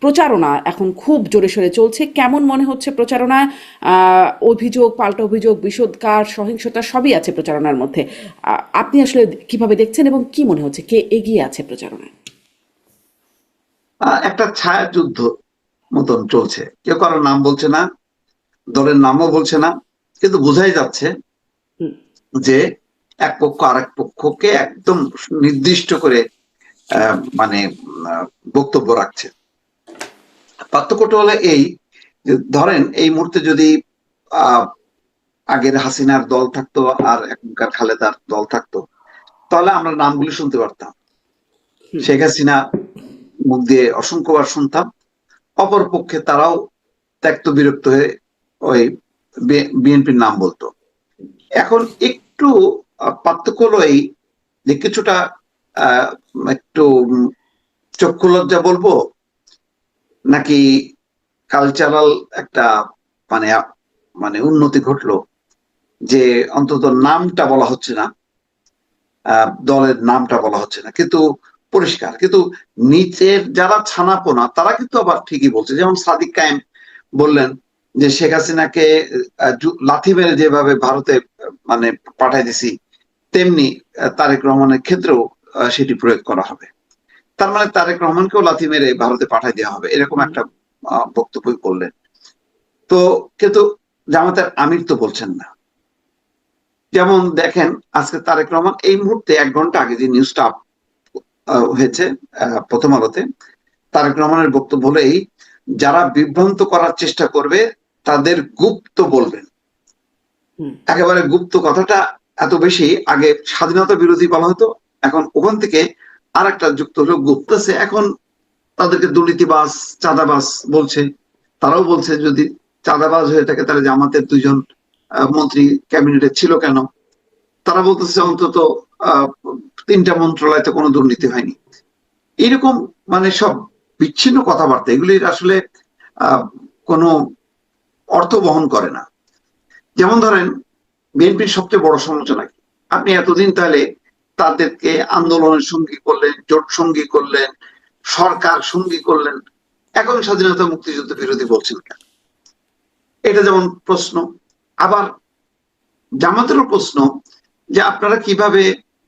প্রচারণা এখন খুব জোরে সোরে চলছে। কেমন মনে হচ্ছে প্রচারণা? অভিযোগ, পাল্টা অভিযোগ, বিষোদগার, সহিংসতা সবই আছে প্রচারণার মধ্যে। আপনি আসলে কিভাবে দেখছেন এবং কি মনে হচ্ছে কে এগিয়ে আছে প্রচারণায়? একটা ছায়া যুদ্ধ মতন চলছে, কেউ কারোর নাম বলছে না, দলের নামও বলছে না, কিন্তু বোঝাই যাচ্ছে হুম। যে এক পক্ষ আরেক পক্ষকে একদম নির্দিষ্ট করে মানে বক্তব্য রাখছে। পার্থক্যটা হলো এই যে, ধরেন এই মুহূর্তে যদি আহ আগের হাসিনার দল থাকতো আর এখনকার খালেদার দল থাকতো, তাহলে আমরা নামগুলি শুনতে পারতাম। হুম। শেখ হাসিনা মুখ দিয়ে অসংখ্যবার শুনতাম, অপর পক্ষে তারাও ত্যক্ত বিরক্ত হয়ে ওই বিএনপির নাম বলতো। এখন একটু পার্থক্য হলো এই যে, কিছুটা আহ একটু চক্ষু লজ্জা বলবো, নাকি কালচারাল একটা মানে মানে উন্নতি ঘটলো, যে অন্তত নামটা বলা হচ্ছে না, দলের নামটা বলা হচ্ছে না, কিন্তু পরিষ্কার। কিন্তু নিচের যারা ছানাপোনা তারা কিন্তু আবার ঠিকই বলছে। যেমন সাদিক কায়েম বললেন যে শেখ হাসিনাকে লাথি মেরে যেভাবে ভারতে মানে পাঠাই দিছি, তেমনি তারেক রহমানের ক্ষেত্রেও সেটি প্রয়োগ করা হবে। তার মানে তারেক রহমানকেও লাথি মেরে ভারতে পাঠাই দেওয়া হবে, এরকম একটা বক্তব্য করলেন। তো কিন্তু জামাতের আমির তো বলছেন না। যেমন দেখেন, আজকে তারেক রহমান এই মুহূর্তে 1 ঘন্টা আগে যে নিউজটা হয়েছে প্রথম আলোতে, তারেক রহমানের বক্তব্য হলো এই: যারা বিভ্রান্ত করার চেষ্টা করবে তাদের গুপ্ত বলবেন। হুম। একেবারে গুপ্ত কথাটা এত বেশি, আগে স্বাধীনতা বিরোধী বলা হতো, এখন ওখান থেকে আর একটা যুক্ত হলো গুপ্ত। এখন তাদেরকে দুর্নীতিবাজ, চাঁদাবাজ বলছে। তারাও বলছে যদি চাঁদাবাজ হয়ে থাকে তাহলে জামাতের 2 জন মন্ত্রী ক্যাবিনেটে ছিল কেন? তারা বলতেছে অন্তত 3টা মন্ত্রণালয়তে কোনো দুর্নীতি হয়নি। এরকম মানে সব বিচ্ছিন্ন কথাবার্তা, এগুলির আসলে আহ কোনো অর্থ বহন করে না। যেমন ধরেন, বিএনপির সবচেয়ে বড় সমালোচনা কি? আপনি এতদিন তাহলে তাদেরকে আন্দোলনের সঙ্গী করলেন, জোট সঙ্গী করলেন, সরকার সঙ্গী করলেন, এখন স্বাধীনতা মুক্তিযুদ্ধ বিরোধী বলছেন কেন? এটা যেমন প্রশ্ন। আবার জামাতেরও প্রশ্ন যে আপনারা কিভাবে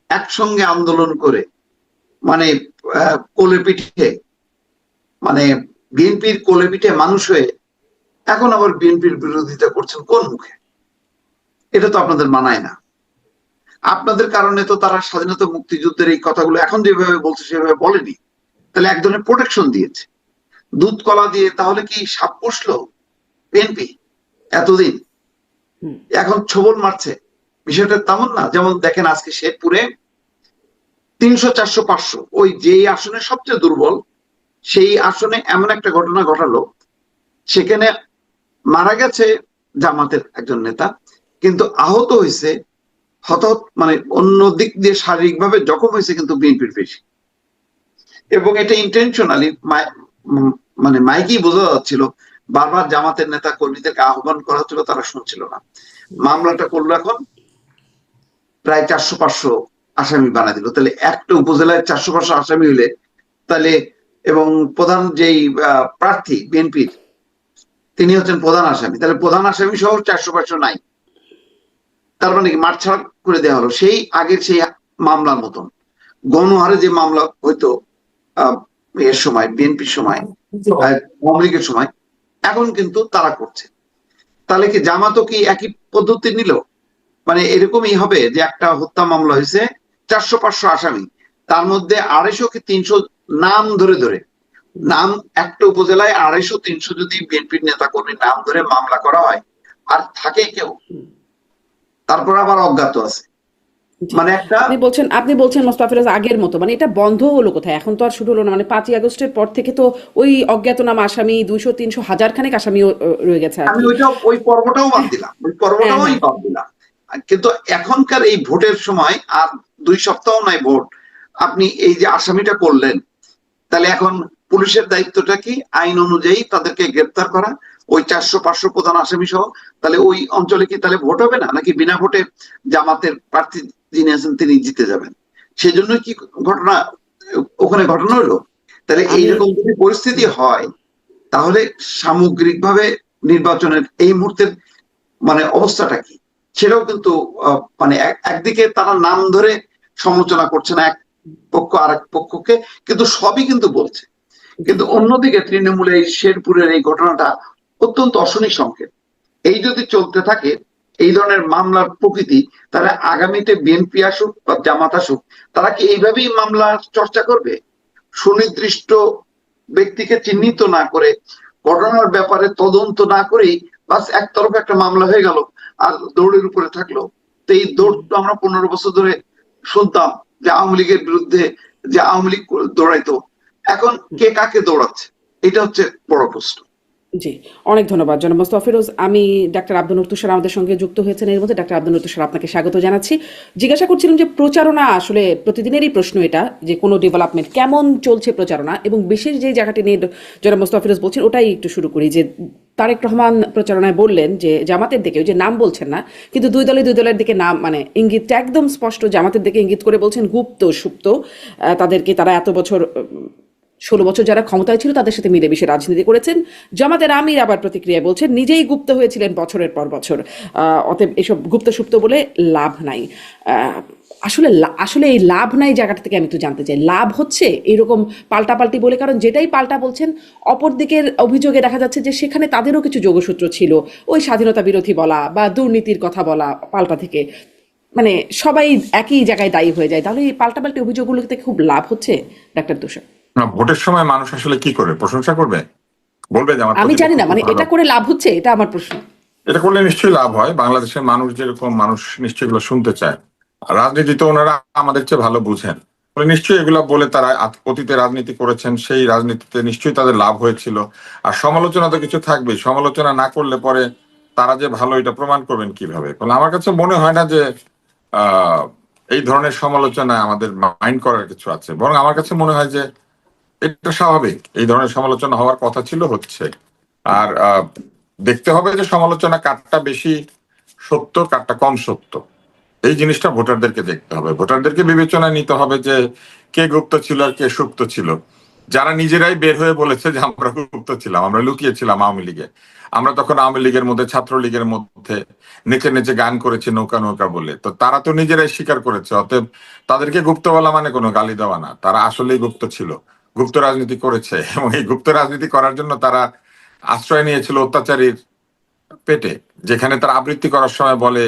একসঙ্গে আন্দোলন করে মানে কোলে পিঠে, মানে বিএনপির কোলে পিঠে মানুষ হয়ে এখন আবার বিএনপির বিরোধিতা করছেন কোন মুখে? এটা তো আপনাদের মানায় না। আপনাদের কারণে তো তারা স্বাধীনতা মুক্তিযুদ্ধের এই কথাগুলো এখন যেভাবে বলছে সেভাবে বলেনি। তাহলে এক ধরনের প্রোটেকশন দিয়েছে, দুধ কলা দিয়ে। তাহলে কি সাপ পুষলো বিএনপি এতদিন? হুম। এখন ছোবল মারছে, বিষয়টা তেমন না। যেমন দেখেন, আজকে শেরপুরে 300, 400, 500 ওই যেই আসনে সবচেয়ে দুর্বল, সেই আসনে এমন একটা ঘটনা ঘটালো, সেখানে মারা গেছে জামাতের একজন নেতা, কিন্তু আহত হয়েছে, হতাহত মানে অন্য দিক দিয়ে শারীরিকভাবে জখম হয়েছে কিন্তু বিএনপির বেশি। এবং এটা ইন্টেনশনালি মানে মাইকেই বোঝা যাচ্ছিল। বারবার জামাতের নেতা কর্মীদেরকে আহ্বান করা হচ্ছিল, তারা শুনছিল না। মামলাটা করলো এখন, প্রায় 400-500 আসামি বানা দিল। তাহলে একটা উপজেলায় 400-500 আসামি হইলে তাহলে, এবং প্রধান যেই প্রার্থী বিএনপির, তিনি হচ্ছেন প্রধান আসামি, তাহলে প্রধান আসামি সহ 400-500 নাই। তার মানে কি মাঠছাড়া করে দেওয়া হলো সেই আগের সেই মামলার মতন গণহারে যে মামলা হইতো এর সময়, বিএনপির সময়, আওয়ামী লীগের সময়, এখন কিন্তু তারা করছে। তাহলে কি জামাতও কি একই পদ্ধতি নিল? মানে এরকমই হবে যে একটা হত্যা মামলা হয়েছে, 400-500 আসামি, তার মধ্যে 250 কি 300 নাম ধরে ধরে, নাম একটা উপজেলায় 250-300 যদি বিএনপির নেতা কর্মীর নাম ধরে মামলা করা হয়, আর থাকে কেউ, তারপর আবার অজ্ঞাত আছে, জি। মানে একটা আপনি বলছেন মোস্তাফিজ আগের মতো মানে এটা বন্ধ হলো কোথায়? এখন তো আর শুরু হলো না। মানে 5ই আগস্টের পর থেকে তো ওই অজ্ঞাতনামা আসামি 200-300 হাজার খানেক আসামিও রয়ে গেছে আর আমি কি। ওই পর্বটাও বাদ দিলাম, ওই হ্যাঁ, পর্বটাও হ্যাঁ। বাদ দিলাম। কিন্তু এখনকার এই ভোটের সময় আর 2 সপ্তাহ নাই ভোট, আপনি এই যে আসামিটা করলেন, তাহলে এখন পুলিশের দায়িত্বটা কি? আইন অনুযায়ী তাদেরকে গ্রেপ্তার করা, ওই 400-500 প্রধান আসামি সহ। তাহলে ওই অঞ্চলে কি তাহলে ভোট হবে না, নাকি বিনা ভোটে জামাতের প্রার্থী যিনি আছেন তিনি জিতে যাবেন? সেজন্য কি ঘটনা ওখানে ঘটনা হলো? তাহলে আমি এইরকম যদি পরিস্থিতি হয়, তাহলে সামগ্রিকভাবে নির্বাচনের এই মুহূর্তের মানে অবস্থাটা কি সেটাও কিন্তু মানে একদিকে তারা নাম ধরে সমালোচনা করছে না এক পক্ষ আর এক পক্ষকে, কিন্তু সবই কিন্তু বলছে। কিন্তু অন্যদিকে তৃণমূলের এই শেরপুরের এই ঘটনাটা অত্যন্ত অশনি সংকেত। এই যদি চলতে থাকে এই ধরনের মামলার প্রকৃতি, তাহলে আগামীতে বিএনপি আসুক বা জামাত আসুক, তারা কি এইভাবেই মামলার চর্চা করবে? সুনির্দিষ্ট ব্যক্তিকে চিহ্নিত না করে, ঘটনার ব্যাপারে তদন্ত না করেই বাস একতরফা একটা মামলা হয়ে গেল আর দৌড়ের উপরে থাকলো। তো এই দৌড় তো আমরা 15 বছর ধরে শুনতাম যে আওয়ামী লীগের বিরুদ্ধে যে আওয়ামী লীগ দৌড়াইতো, এখন কে কাকে দৌড়াচ্ছে, এটা হচ্ছে বড় প্রশ্ন। জি, অনেক ধন্যবাদ জনাব মোস্তফা ফিরোজ। আমি ডাক্তার আব্দুল নূর তুষার আমাদের সঙ্গে যুক্ত হয়েছেন এর মধ্যে। ডাক্তার আব্দুল নূর তুষার, আপনাকে স্বাগত জানাচ্ছি। জিজ্ঞাসা করছিলাম যে প্রচারণা আসলে প্রতিদিনেরই প্রশ্ন এটা, যে কোনো ডেভেলপমেন্ট কেমন চলছে প্রচারণা, এবং বিশেষ যে জায়গাটি নিয়ে জনাব মোস্তফা ফিরোজ বলছেন ওটাই একটু শুরু করি। যে তারেক রহমান প্রচারণায় বললেন যে জামাতের দিকে, ওই যে নাম বলছেন না কিন্তু দুই দলের দিকে নাম, মানে ইঙ্গিতটা একদম স্পষ্ট, জামাতের দিকে ইঙ্গিত করে বলছেন গুপ্ত সুপ্ত তাদেরকে, তারা এত বছর 16 বছর যারা ক্ষমতায় ছিল তাদের সাথে মিলেমিশে রাজনীতি করেছেন। জামাতের আমির আবার প্রতিক্রিয়ায় বলছেন নিজেই গুপ্ত হয়েছিলেন বছরের পর বছর, অতএব এসব গুপ্ত সুপ্ত বলে লাভ নাই। আসলে এই লাভ নাই জায়গাটা থেকে আমি একটু জানতে চাই, লাভ হচ্ছে এইরকম পাল্টাপাল্টি বলে? কারণ যেটাই পাল্টা বলছেন, অপর দিকের অভিযোগে দেখা যাচ্ছে যে সেখানে তাদেরও কিছু যোগসূত্র ছিল, ওই স্বাধীনতা বিরোধী বলা বা দুর্নীতির কথা বলা পাল্টা থেকে, মানে সবাই একই জায়গায় দায়ী হয়ে যায়। তাহলে এই পাল্টাপাল্টি অভিযোগগুলো থেকে খুব লাভ হচ্ছে ডাক্তার তুষার? না, ভোটের সময় মানুষ আসলে কি করে প্রশংসা করবে, বলবে যে আমার আমি জানি প্রতিপক্ষ না, খুব মানে ভালো। এটা করে লাভ হচ্ছে, এটা আমার প্রশ্ন। এটা করলে নিশ্চয়ই লাভ হয়। বাংলাদেশের মানুষ যেরকম মানুষ নিশ্চয়ই এগুলো শুনতে চায়। আর রাজনীতিতে ওনারা আমাদের চেয়ে ভালো বুঝেন, ফলে নিশ্চয়ই এগুলো বলে তারা অতীতে রাজনীতি করেছেন, সেই রাজনীতিতে নিশ্চয়ই তাদের লাভ হয়েছিল। আর সমালোচনা তো কিছু থাকবে, সমালোচনা না করলে পরে তারা যে ভালো এটা প্রমাণ করবেন কিভাবে? ফলে আমার কাছে মনে হয় না যে আহ এই ধরনের সমালোচনা আমাদের মাইন্ড করার কিছু আছে। বরং আমার কাছে মনে হয় যে এটা স্বাভাবিক, এই ধরনের সমালোচনা হওয়ার কথা ছিল, হচ্ছে। আর দেখতে হবে যে সমালোচনা কারটা বেশি সত্য, কারটা কম সত্য, এই জিনিসটা ভোটারদেরকে দেখতে হবে। ভোটারদেরকে বিবেচনায় নিতে হবে যে কে গুপ্ত ছিল আর কে সুপ্ত ছিল। যারা নিজেরাই বের হয়ে বলেছে যে আমরা গুপ্ত ছিলাম, আমরা লুকিয়েছিলাম আওয়ামী লীগে, আমরা তখন আওয়ামী লীগের মধ্যে, ছাত্রলীগের মধ্যে নেচে নেচে গান করেছি নৌকা নৌকা বলে, তো তারা তো নিজেরাই স্বীকার করেছে। অতএব তাদেরকে গুপ্ত বলা মানে কোনো গালি দেওয়া না, তারা আসলেই গুপ্ত ছিল, গুপ্ত রাজনীতি করেছে। এবং এই গুপ্ত রাজনীতি করার জন্য তারা আশ্রয় নিয়েছিল অত্যাচারীর পেটে, যেখানে তারা আবৃত্তি করার সময় বলে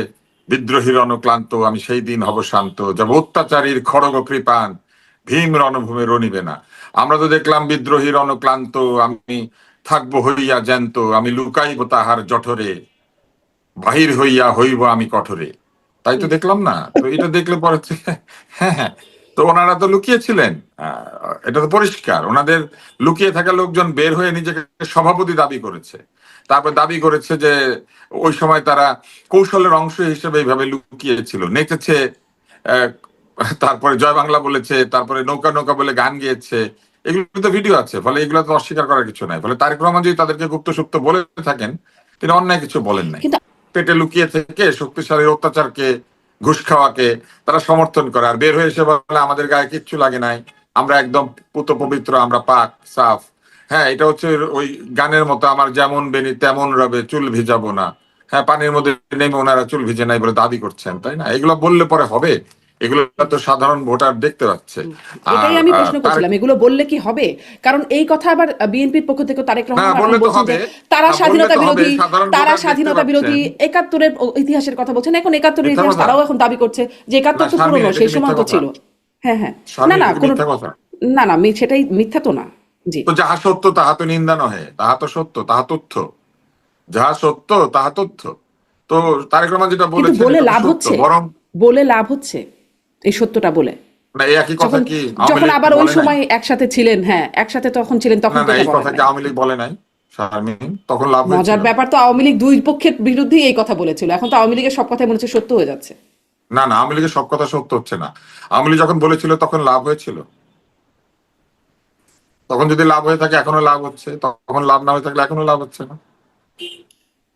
বিদ্রোহীর অনুক্লান্ত আমি সেই দিন হব শান্ত, যাব অত্যাচারীর খড়গ কৃপান ভীম রণভূমে রণিবে না। আমরা তো দেখলাম বিদ্রোহীর অনুক্লান্ত আমি থাকবো হইয়া জ্যান্ত, আমি লুকাইব তাহার জঠরে, বাহির হইয়া হইব আমি কঠোরে। তাই তো দেখলাম না? তো এটা দেখলে পরে হ্যাঁ হ্যাঁ, তো ওনারা তো লুকিয়েছিলেন, এটা তো পরিষ্কার। ওনাদের লুকিয়ে থাকা লোকজন বের হয়ে নিজেকে সভাপতি দাবি করেছে, তারপর দাবি করেছে যে ওই সময় তারা কৌশলের অংশ হিসেবে এইভাবে লুকিয়েছিল, নেচেছে, আহ, তারপরে জয় বাংলা বলেছে, তারপরে নৌকা নৌকা বলে গান গেয়েছে, এগুলো তো ভিডিও আছে। ফলে এগুলো তো অস্বীকার করার কিছু নাই। ফলে তারেক রহমান যদি তাদেরকে গুপ্ত সুপ্ত বলে থাকেন, তিনি অন্যায় কিছু বলেন নাই। কিন্তু পেটে লুকিয়ে থেকে শক্তিশালী অত্যাচারকে, ঘুষ খাওয়াকে তারা সমর্থন করে, আর বের হয়ে এসে বলে আমাদের গায়ে কিচ্ছু লাগে নাই, আমরা একদম পুত পবিত্র, আমরা পাক সাফ। হ্যাঁ, এটা হচ্ছে ওই গানের মতো, আমার যেমন বেনি তেমন রবে চুল ভিজাবো না। হ্যাঁ, পানির মধ্যে নেমে ওনারা চুল ভিজে নাই বলে দাবি করছেন, তাই না? এগুলো বললে পরে হবে? এগুলো তো সাধারণ ভোটার দেখতে পাচ্ছে। আর এটাই আমি প্রশ্ন করছিলাম, এগুলো বললে কি হবে? কারণ এই কথা আবার বিএনপির পক্ষ থেকে তারেক না, রহমান বললে তো বলছেন যে হবে, তারা বললে স্বাধীনতা তো হবে, বিরোধী, সাধারণ তারা ভোটার দেখতে স্বাধীনতা বিরোধী, পাচ্ছেন। 71-এর ইতিহাসের কথা বলছেন। এখন 71-এর মিথ্যা ইতিহাস কথা। তারাও এখন দাবি করছে যে 71 না তো শারমিন, পুরনো, এটা সেই কি সময় মিথ্যা তো কথা? ছিল। হ্যাঁ হ্যাঁ, না শারমিন, না এটা কি কোনো, মিথ্যা কথা? না না সেটাই মিথ্যা তো না। জি, তো যাহা সত্য তাহা তো নিন্দা নহে, তাহা তো সত্য, তাহা তথ্য। যাহা সত্য তাহা তথ্য। তো তারেক রহমান যেটা কিন্তু বলেছেন বলে এটা তো লাভ সত্য। হচ্ছে, বরং বলে লাভ হচ্ছে এই সত্যটা বলে। না, এই একই কথা যখন কি আওয়ামী যখন লীগ আবার ওই বলে নাই? সময় একসাথে ছিলেন, হ্যাঁ একসাথে তখন ছিলেন, তখন না তো না, এটা এই বলেন কথা কি নাই। আওয়ামী লীগ বলে নাই শারমিন? তখন লাভ মজার হয়েছিল। ব্যাপার তো আওয়ামী লীগ দুই পক্ষের বিরুদ্ধেই এই কথা বলেছিল, এখন তো আওয়ামী লীগের সব কথাই মনে হচ্ছে সত্য হয়ে যাচ্ছে। না না, আওয়ামী লীগের সব কথা সত্য হচ্ছে না। আওয়ামী লীগ যখন বলেছিল তখন লাভ হয়েছিল। তখন যদি লাভ হয়ে থাকে এখনো লাভ হচ্ছে, তখন লাভ না হয়ে থাকলে এখনো লাভ হচ্ছে না।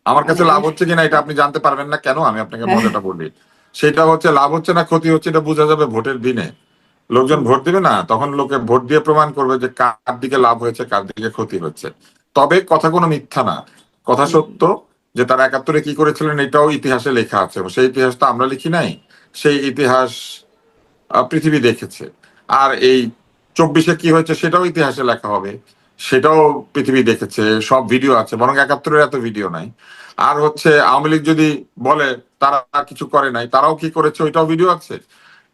আমার মানে কাছে লাভ আমি, হচ্ছে কিনা এটা আপনি জানতে পারবেন না কেন? আমি আপনাকে হ্যাঁ মজাটা বলি। সেটা হচ্ছে লাভ হচ্ছে না ক্ষতি হচ্ছে, এটা বোঝা যাবে ভোটের দিনে। লোকজন ভোট দিবে না, তখন লোকে ভোট দিয়ে প্রমাণ করবে যে কার দিকে লাভ হয়েছে কার দিকে ক্ষতি হচ্ছে। তবে কথা কোনো মিথ্যা না, কথা সত্য যে তারা ৭১-এ কি করেছিলেন এটাও ইতিহাসে লেখা আছে। সেই ইতিহাস তো আমরা লিখি নাই, সেই ইতিহাস পৃথিবী দেখেছে। আর এই ২৪-এ কি হয়েছে সেটাও ইতিহাসে লেখা হবে, সেটাও পৃথিবী দেখেছে, সব ভিডিও আছে, বরং ৭১-এর এত ভিডিও নাই। আর হচ্ছে আওয়ামী লীগ যদি বলে তারা কিছু করে নাই, তারাও কি করেছে ওইটাও ভিডিও আছে,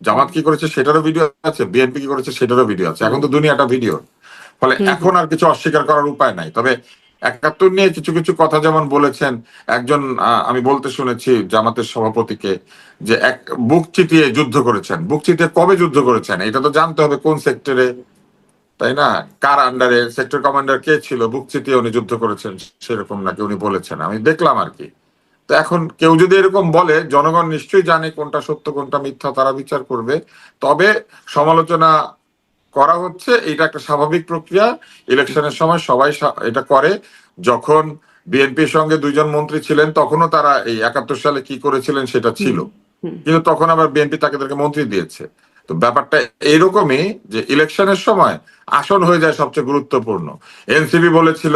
জামাত কি করেছে সেটারও ভিডিও আছে, বিএনপি কি করেছে সেটারও ভিডিও আছে। এখন তো দুনিয়াটা ভিডিও, ফলে এখন আর কিছু অস্বীকার করার উপায় নাই। তবে ৭১ নিয়ে কিছু কিছু কথা যেমন বলেছেন একজন, আমি বলতে শুনেছি জামাতের সভাপতিকে, যে এক বুক চিতিয়ে যুদ্ধ করেছেন। বুক চিতিয়ে কবে যুদ্ধ করেছেন এটা তো জানতে হবে, কোন সেক্টরে, তাই না, কার আন্ডারে, সেক্টর কমান্ডার কে ছিল, বুক চিতিয়ে উনি যুদ্ধ করেছেন সেরকম নাকি উনি বলেছেন, আমি দেখলাম আর কি। তো এখন কেউ যদি এরকম বলে, জনগণ নিশ্চয়ই জানে কোনটা সত্য কোনটা মিথ্যা, তারা বিচার করবে। তবে সমালোচনা করা হচ্ছে, এটা একটা স্বাভাবিক প্রক্রিয়া। ইলেকশনের সময় সবাই এটা করে। যখন বিএনপির সঙ্গে ২ জন মন্ত্রী ছিলেন তখনও তারা এই ৭১ সালে কি করেছিলেন সেটা ছিল, কিন্তু তখন আবার বিএনপি তাদেরকে মন্ত্রী দিয়েছে। তো ব্যাপারটা এইরকমই যে ইলেকশনের সময় আসন হয়ে যায় সবচেয়ে গুরুত্বপূর্ণ। এনসিপি বলেছিল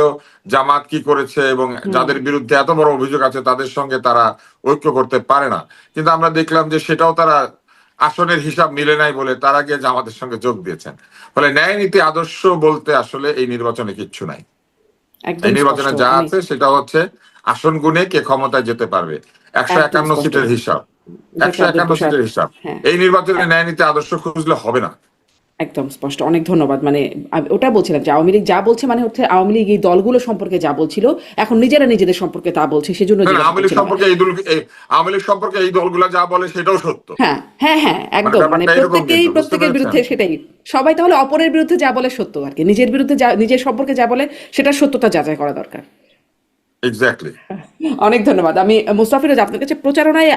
জামাত কি করেছে এবং যাদের বিরুদ্ধে এত বড় অভিযোগ আছে তাদের সঙ্গে তারা ঐক্য করতে পারে না, কিন্তু আমরা দেখলাম যে সেটাও তারা আসনের হিসাব মিলে নাই বলে তারা গিয়ে জামাতের সঙ্গে যোগ দিয়েছেন। ফলে ন্যায় নীতি আদর্শ বলতে আসলে এই নির্বাচনে কিচ্ছু নাই। এই নির্বাচনে যা আছে সেটা হচ্ছে আসন গুণে কে ক্ষমতায় যেতে পারবে, ১৫১ সিটের হিসাব, ১৫১ সিটের হিসাব। এই নির্বাচনে ন্যায় নীতি আদর্শ খুঁজলে হবে না। একদম স্পষ্ট, অনেক ধন্যবাদ। মানে ওটা বলছিলাম যে আওয়ামী লীগ যা বলছে মানে হচ্ছে আওয়ামী লীগ এই দলগুলো সম্পর্কে যা বলছিল এখন নিজেরা নিজেদের সম্পর্কে তা বলছে, সেজন্য আওয়ামী লীগ সম্পর্কে এই দলগুলো যা বলে সেটাও সত্য। হ্যাঁ হ্যাঁ হ্যাঁ, একদম, মানে প্রত্যেকের বিরুদ্ধে সেটাই সবাই, তাহলে অপরের বিরুদ্ধে যা বলে সত্য আর কি, নিজের বিরুদ্ধে নিজের সম্পর্কে যা বলে সেটা সত্যতা যাচাই করা দরকার। এক্স্যাক্টলি। অনেক ধন্যবাদ। আমি মুস্তাফিরোজ আপনার কাছে প্রচারণায়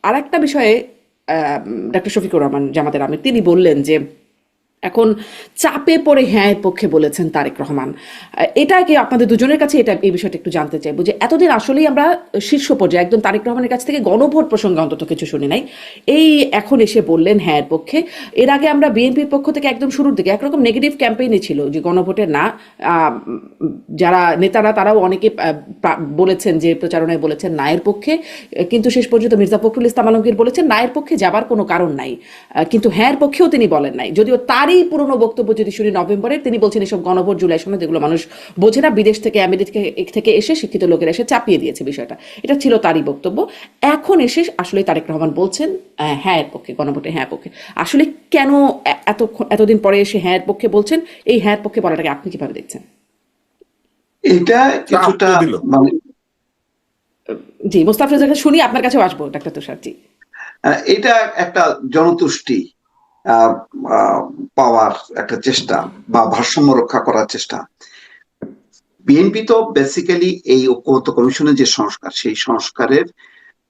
আর একটা বিষয়ে ডক্টর শফিকুর রহমান জামাতের আমির তিনি বললেন যে এখন চাপে পড়ে হ্যাঁ এর পক্ষে বলেছেন তারেক রহমান। এটা কি আপনাদের দুজনের কাছে এটা এই বিষয়টা একটু জানতে চাইবো যে এতদিন আসলেই আমরা শীর্ষ পর্যায়ে একদম তারেক রহমানের কাছ থেকে গণভোট প্রসঙ্গে অন্তত কিছু শুনি নাই, এই এখন এসে বললেন হ্যাঁ এর পক্ষে। এর আগে আমরা বিএনপির পক্ষ থেকে একদম শুরুর দিকে একরকম নেগেটিভ ক্যাম্পেইনে ছিল যে গণভোটে না, যারা নেতারা তারাও অনেকে বলেছেন যে প্রচারণায় বলেছেন না এর পক্ষে, কিন্তু শেষ পর্যন্ত মির্জা ফখরুল ইসলাম আলমগীর বলেছেন না এর পক্ষে যাবার কোনো কারণ নাই, কিন্তু হ্যাঁ এর পক্ষেও তিনি বলেন নাই। যদিও তারই পুরনো বক্তব্য যদি শুনি নভেম্বরে, তিনি বলছেন এসব গণভোট জুলাই সনদ যেগুলো মানুষ বোঝে না, বিদেশ থেকে আমেরিকা থেকে এসে শিক্ষিত লোকেরা এসে চাপিয়ে দিয়েছে বিষয়টা, এটা ছিল তারই বক্তব্য। এখন এসে আসলে তারেক রহমান বলছেন হ্যাঁ এর পক্ষে, গণভোটে হ্যাঁ পক্ষে। আসলে কেন এতদিন পরে এসে হ্যাঁ এর পক্ষে বলছেন? এই হ্যাঁ এর পক্ষে বলাটাকে আপনি কিভাবে দেখছেন? এটা কিছুটা মানে জি মুস্তাফিজুর কাছে শুনি, আপনার কাছেও আসবো ডাক্তার তুষার জি। এটা একটা জনতুষ্টি পাওয়ার একটা চেষ্টা বা ভারসাম্য রক্ষা করার চেষ্টা। বিএনপি তো বেসিক্যালি এই ঐক্যমত্য কমিশনের যে সংস্কার, সেই সংস্কারের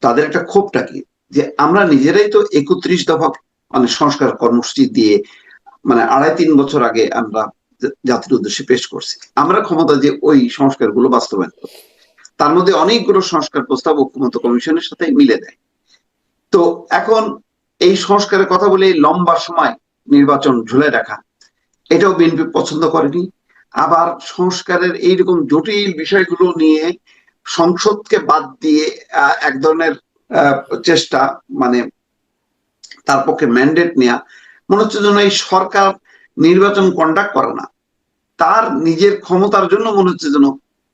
তাদের একটা ক্ষোভটা কি যে আমরা নিজেরাই তো ৩১ দফা মানে সংস্কার কর্মসূচি দিয়ে মানে ২.৫-৩ বছর আগে আমরা জাতির উদ্দেশ্যে পেশ করছি, আমরা ক্ষমতা যে ওই সংস্কারগুলো বাস্তবায়ন করব। তার মধ্যে অনেকগুলো সংস্কার প্রস্তাব ঐক্যমত্য কমিশনের সাথে মিলে দেয়। তো এখন এই সংস্কারের কথা বলে লম্বা সময় নির্বাচন ঝুলে রাখা, এটাও বিএনপি পছন্দ করেনি। আবার সংস্কারের এইরকম জটিল বিষয়গুলো নিয়ে সংসদকে বাদ দিয়ে এক ধরনের চেষ্টা, মানে তার পক্ষে ম্যান্ডেট নেওয়া, মনে হচ্ছে যেন এই সরকার নির্বাচন কন্ডাক্ট করে না, তার নিজের ক্ষমতার জন্য মনে হচ্ছে যেন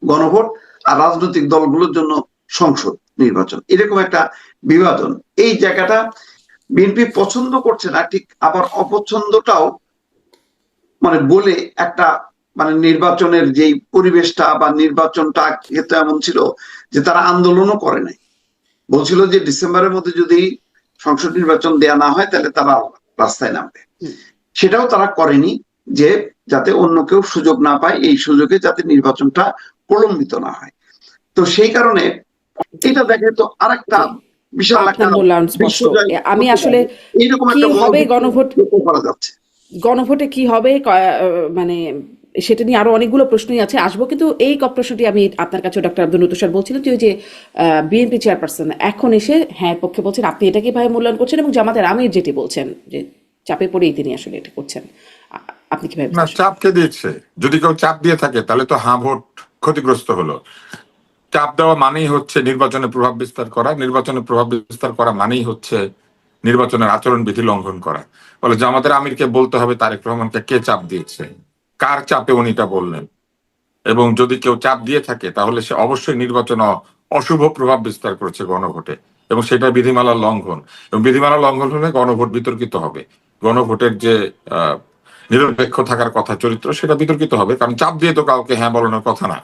গণভোট আর রাজনৈতিক দলগুলোর জন্য সংসদ নির্বাচন, এরকম একটা বিভাজন। এই জায়গাটা বিএনপি পছন্দ করছে না ঠিক, আবার অপছন্দটাও মানে বলে একটা মানে নির্বাচনের যেই পরিবেশটা বা নির্বাচনটা ক্ষেত্রে এমন ছিল যে তারা আন্দোলনও করে নাই, বলছিল যে ডিসেম্বরের মধ্যে যদি সংসদ নির্বাচন দেয়া না হয় তাহলে তারা রাস্তায় নামবে। সেটাও তারা করেনি, যে যাতে অন্য কেউ সুযোগ না পায়, এই সুযোগে যাতে নির্বাচনটা প্রলম্বিত না হয়। তো সেই কারণে এটা দেখে তো আরেকটা বিশাল একটা আমি আসলে এইরকম একটা হবে গণভোট করা যাচ্ছে, গণভোটে কি হবে মানে সেটা নিয়ে আরো অনেকগুলো প্রশ্নই আছে, আসবো। কিন্তু এই প্রশ্নটি আমি আপনার কাছে ডক্টর আব্দুল তুষার বলছিলেন যে বিএনপি চেয়ারপারসন এখন এসে হ্যাঁ পক্ষে বলছেন, আপনি এটাকে ভাবে মূল্যায়ন করছেন, এবং জামাতের আমির যেটি বলছেন যে চাপে পড়েই তিনি আসলে এটা করছেন, আপনি কিভাবে? না, চাপ কে দিয়েছে? যদি কেউ চাপ দিয়ে থাকে তাহলে তো হ্যাঁ ভোট ক্ষতিগ্রস্ত হলো। চাপ দেওয়া মানেই হচ্ছে নির্বাচনে প্রভাব বিস্তার করা, নির্বাচনে প্রভাব বিস্তার করা মানেই হচ্ছে নির্বাচনের আচরণ বিধি লঙ্ঘন করা। বলে জামাতের আমিরকে বলতে হবে তারেক রহমানকে কে চাপ দিয়েছে, কার চাপে উনি তা বললেন, এবং যদি কেউ চাপ দিয়ে থাকে তাহলে সে অবশ্যই নির্বাচন অশুভ প্রভাব বিস্তার করেছে গণভোটে, এবং সেটা বিধিমালার লঙ্ঘন। এবং বিধিমালা লঙ্ঘন হলে গণভোট বিতর্কিত হবে। গণভোটের যে আহ নিরপেক্ষ থাকার কথা চরিত্র, সেটা বিতর্কিত হবে, কারণ চাপ দিয়ে তো কাউকে হ্যাঁ বলানোর কথা না,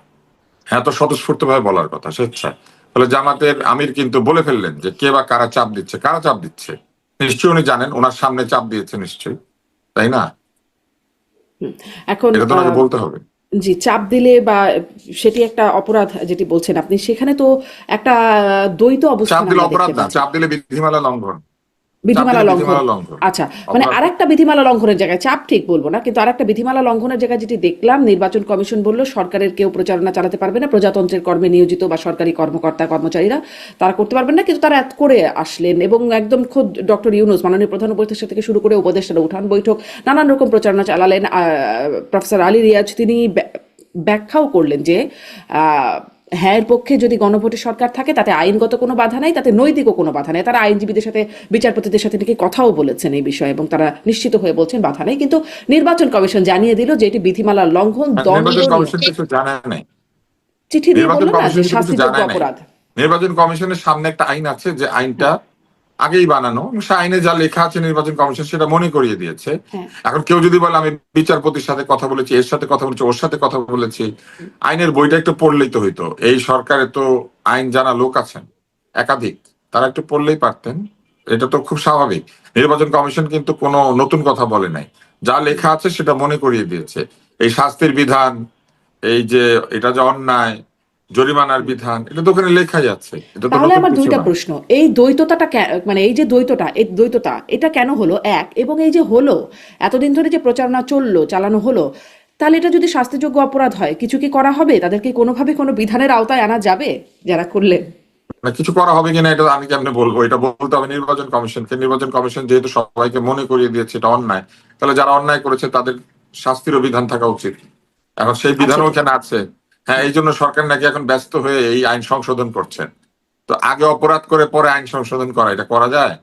হ্যাঁ তো স্বতঃস্ফূর্ত ভাবে বলার কথা স্বেচ্ছায়। ফলে জামাতের আমির কিন্তু বলে ফেললেন যে কে বা কারা চাপ দিচ্ছে, কারা চাপ দিচ্ছে নিশ্চয়ই উনি জানেন, ওনার সামনে চাপ দিয়েছে নিশ্চয়ই, তাই না? এখন এটা তো ওনাকে বলতে হবে। জি, চাপ দিলে বা সেটি একটা অপরাধ যেটি বলছেন আপনি, সেখানে তো একটা দ্বৈত চাপ অবস্থান দিলে আমরা অপরাধ দেখতে না, পাচ্ছি। চাপ দিলে বিধিমালা লঙ্ঘন। চাপ বিধিমালা দিলে লঙ্ঘন, বিধিমালা লঙ্ঘন, আচ্ছা, মানে অপরাধ না। আরেকটা বিধিমালা লঙ্ঘনের জায়গায় চাপ ঠিক বলবো না, কিন্তু আরেকটা বিধিমালা লঙ্ঘনের জায়গায় যেটি দেখলাম, নির্বাচন কমিশন বলল সরকারের কেউ প্রচারণা চালাতে পারবে না, প্রজাতন্ত্রের কর্মে নিয়োজিত বা সরকারি কর্মকর্তা কর্মচারীরা তারা করতে পারবেন না, কিন্তু তারা এত করে আসলেন এবং একদম খোদ ডক্টর ইউনূস মাননীয় প্রধান উপদেষ্টা থেকে শুরু করে উপদেষ্টারা উঠান বৈঠক নানান রকম প্রচারণা চালালেন। প্রফেসর আলী রিয়াজ তিনি ব্যাখ্যাও করলেন যে হ্যাঁ এর পক্ষে যদি গণভোটে সরকার থাকে তাতে আইনগত কোনো বাধা নাই, তাতে নৈতিকও কোনো বাধা নেই। তারা আইনজীবীদের সাথে বিচারপতিদের সাথে নাকি কথাও বলেছেন এই বিষয়ে এবং তারা নিশ্চিত হয়ে বলছেন বাধা নেই, কিন্তু নির্বাচন কমিশন জানিয়ে দিল যে এটি বিধিমালার লঙ্ঘন, নির্বাচন দণ্ডনীয়। কমিশন কিছু জানে নাই। চিঠি দিয়ে নির্বাচন বলল না কমিশন যে কিছু শাস্তিযোগ্য জানায় নাই। অপরাধ। নির্বাচন কমিশনের সামনে একটা আইন আছে, যে আইনটা আগেই বানানো, সে আইনে যা লেখা আছে নির্বাচন কমিশন সেটা মনে করিয়ে দিয়েছে। হ্যাঁ, এখন কেউ যদি বলে আমি বিচারপতির সাথে কথা বলেছি, এর সাথে কথা বলেছি, ওর সাথে কথা বলেছি, আইনের বইটা একটু পড়লেই তো হইতো। এই সরকারে তো আইন জানা লোক আছেন একাধিক, তারা একটু পড়লেই পারতেন। এটা তো খুব স্বাভাবিক। নির্বাচন কমিশন কিন্তু কোনো নতুন কথা বলে নাই, যা লেখা আছে সেটা মনে করিয়ে দিয়েছে। এই শাস্তির বিধান, এই যে এটা যে অন্যায়, জরিমানার বিধান, এটা তো ওখানে লেখাই আছে, এটা তো তাহলে নতুন আমার কিছু দুইটা না। প্রশ্ন, এই দ্বৈততাটা মানে এই যে দ্বৈততা এটা কেন হলো এক, এবং এই যে হলো এতদিন ধরে যে প্রচারণা চালানো হলো, তাহলে এটা যদি শাস্তিযোগ্য অপরাধ হয় কিছু কি করা হবে? তাদেরকে কোনোভাবে কোনো বিধানের আওতায় আনা যাবে যারা করলেন? না, কিছু করা হবে কিনা এটা আমি কেমনে বলবো, এটা বলতে হবে নির্বাচন কমিশনকে। নির্বাচন কমিশন যেহেতু সবাইকে মনে করিয়ে দিয়েছে এটা অন্যায়, তাহলে যারা অন্যায় করেছে তাদের শাস্তিরও বিধান থাকা উচিত। এখন সেই আছে বিধানও তো। এখানে আছে। হ্যাঁ, এই জন্য সরকার নাকি এখন ব্যস্ত হয়ে এই আইন সংশোধন করছেন। তো আগে অপরাধ করে পরে আইন সংশোধন করা, এটা করা যায়?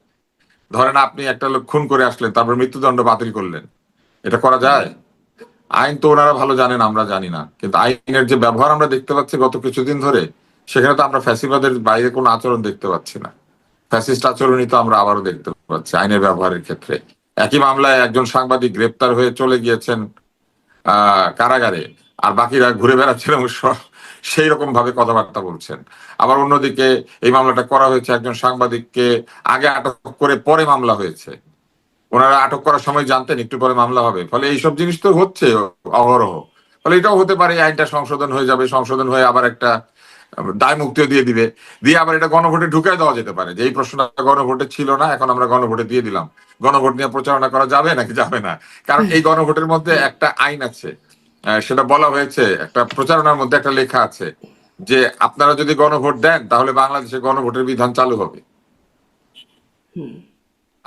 ধরেন আপনি একটা লোক খুন করে আসলেন, তারপর মৃত্যুদণ্ড বাতিল করলেন, এটা করা যায়? আইন তো ওনারা ভালো জানেন, আমরা জানি না, কিন্তু আইনের যে ব্যবহার আমরা দেখতে পাচ্ছি গত কিছুদিন ধরে, সেখানে তো আমরা ফ্যাসিবাদের বাইরে কোনো আচরণ দেখতে পাচ্ছি না। ফ্যাসিস্ট আচরণই তো আমরা আবারও দেখতে পাচ্ছি আইনের ব্যবহারের ক্ষেত্রে। একই মামলায় একজন সাংবাদিক গ্রেপ্তার হয়ে চলে গিয়েছেন কারাগারে, আর বাকিরা ঘুরে বেড়াচ্ছেন এবং সেই রকম ভাবে কথাবার্তা বলছেন। আবার অন্যদিকে এই মামলাটা করা হয়েছে, একজন সাংবাদিককে আগে আটক করে পরে মামলা হয়েছে। ওনারা আটক করার সময় জানতেন একটু পরে মামলা হবে, ফলে এইসব জিনিস তো হচ্ছে অহরহ। ফলে এটাও হতে পারে এই আইনটা সংশোধন হয়ে যাবে, সংশোধন হয়ে আবার একটা দায় মুক্তিও দিয়ে দিবে, দিয়ে আবার এটা গণভোটে ঢুকাই দেওয়া যেতে পারে যে এই প্রশ্নটা গণভোটে ছিল না, এখন আমরা গণভোটে দিয়ে দিলাম। গণভোট নিয়ে প্রচারণা করা যাবে নাকি যাবে না? কারণ এই গণভোটের মধ্যে একটা আইন আছে, সেটা বলা হয়েছে, একটা প্রচারণার মধ্যে একটা লেখা আছে যে আপনারা যদি গণভোট দেন তাহলে বাংলাদেশে গণভোটের বিধান চালু হবে।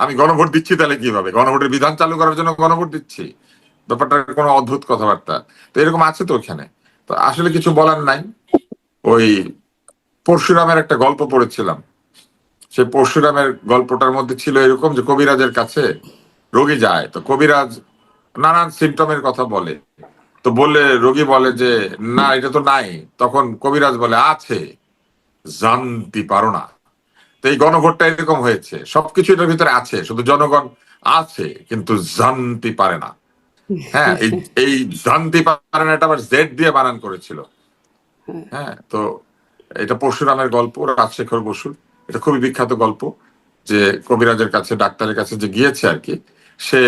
আমি গণভোট দিচ্ছি তাহলে কিভাবে? গণভোটের বিধান চালু করার জন্য গণভোট দিচ্ছি? ব্যাপারটা কোনো অদ্ভুত কথাবার্তা। তো এরকম আছে তো ওখানে। তো আসলে কিছু বলার নাই। ওই পরশুরামের একটা গল্প পড়েছিলাম, সেই পরশুরামের গল্পটার মধ্যে ছিল এরকম যে কবিরাজের কাছে রোগী যায়, তো কবিরাজ নানান সিমটমের কথা বলে, তো বললে রোগী বলে যে না এটা তো নাই, তখন কবিরাজ বলে আছে, জানতে পারো না। তো এই গণভোটটা এরকম হয়েছে, সবকিছু এটার ভিতরে আছে, শুধু জনগণ আছে কিন্তু জানতে পারে না। হ্যাঁ, এই এই জানতে পারে না, এটা আবার জেড দিয়ে বানান করেছিল। হ্যাঁ, তো এটা পরশুরামের গল্প, রাজশেখর বসুর। এটা খুবই বিখ্যাত গল্প, যে কবিরাজের কাছে, ডাক্তারের কাছে যে গিয়েছে আর কি, সে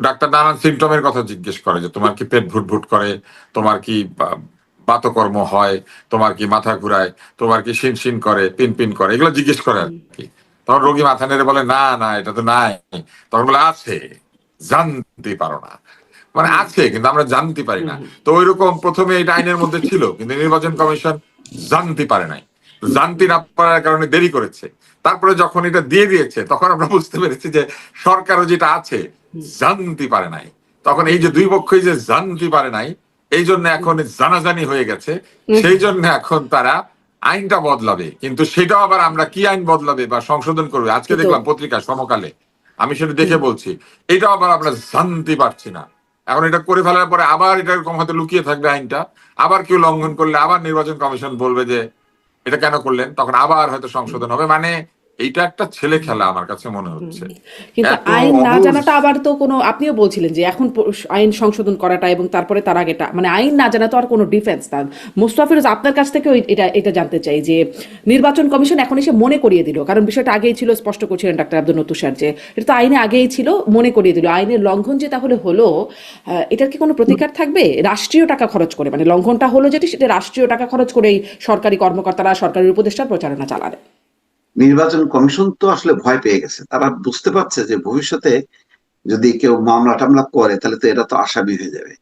ডাক্তার নানান সিমটমের কথা জিজ্ঞেস করে, যে তোমার কি পেট ভুটভুট করে, তোমার কি বাতকর্ম হয়, তোমার কি মাথা ঘুরায়, তোমার কি শিন শিন করে, পিন পিন করে, এগুলো জিজ্ঞেস করে আর কি। তখন রোগী মাথা নেড়ে বলে না না এটা তো নাই। তখন বলে আছে, জানতে পারো না। মানে আছে কিন্তু আমরা জানতে পারি না। তো ওইরকম প্রথমে এটা আইনের মধ্যে ছিল, কিন্তু নির্বাচন কমিশন জানতে পারে নাই, জানতে না পারার কারণে দেরি করেছে। তারপরে যখন এটা দিয়ে দিয়েছে তখন আমরা বুঝতে পেরেছি যে সরকারও যেটা আছে জানতে পারে নাই। তখন এই যে দুই পক্ষই যে জানতে পারে নাই, এই জন্য এখন জানাজানি হয়ে গেছে, সেই জন্য এখন তারা আইনটা বদলাবে। কিন্তু সেটাও আবার আমরা কি আইন বদলাবে বা সংশোধন করবে, আজকে দেখলাম পত্রিকা সমকালে, আমি সেটা দেখে বলছি, এটাও আবার আমরা জানতে পারছি না। এখন এটা করে ফেলার পরে আবার এটা এরকম হয়তো লুকিয়ে থাকবে আইনটা, আবার কেউ লঙ্ঘন করলে আবার নির্বাচন কমিশন বলবে যে এটা কেন করলেন, তখন আবার হয়তো সংশোধন হবে। মানে এইটা একটা ছেলে খেলা আমার কাছে মনে হচ্ছে। কিন্তু এত আইন না অবুঝ। জানাটা আবার তো কোনো, আপনিও বলছিলেন যে এখন আইন সংশোধন করাটা এবং তারপরে তার আগেটা, মানে আইন না জানা তো আর কোনো ডিফেন্স না। মুস্তফা ফিরোজ, আপনার কাছ থেকে এটা জানতে চাই যে নির্বাচন কমিশন এখন এসে মনে করিয়ে দিল, কারণ বিষয়টা আগেই ছিল, স্পষ্ট করছিলেন ডাক্তার আব্দুল নতুন স্যার যে এটা তো আইনে আগেই ছিল, মনে করিয়ে দিল, আইনের লঙ্ঘন যে তাহলে হলো, এটার কি কোনো প্রতিকার থাকবে? রাষ্ট্রীয় টাকা খরচ করে, মানে লঙ্ঘনটা হলো যেটি, সেটা রাষ্ট্রীয় টাকা খরচ করেই সরকারি কর্মকর্তারা, সরকারি উপদেষ্টার প্রচারণা চালাবে। নির্বাচন কমিশন তো আসলে ভয় পেয়ে গেছে, তারা বুঝতে পারছে যে ভবিষ্যতে যদি কেউ মামলা টামলা করে তাহলে তো এটা তো আসামি হয়ে যাবে।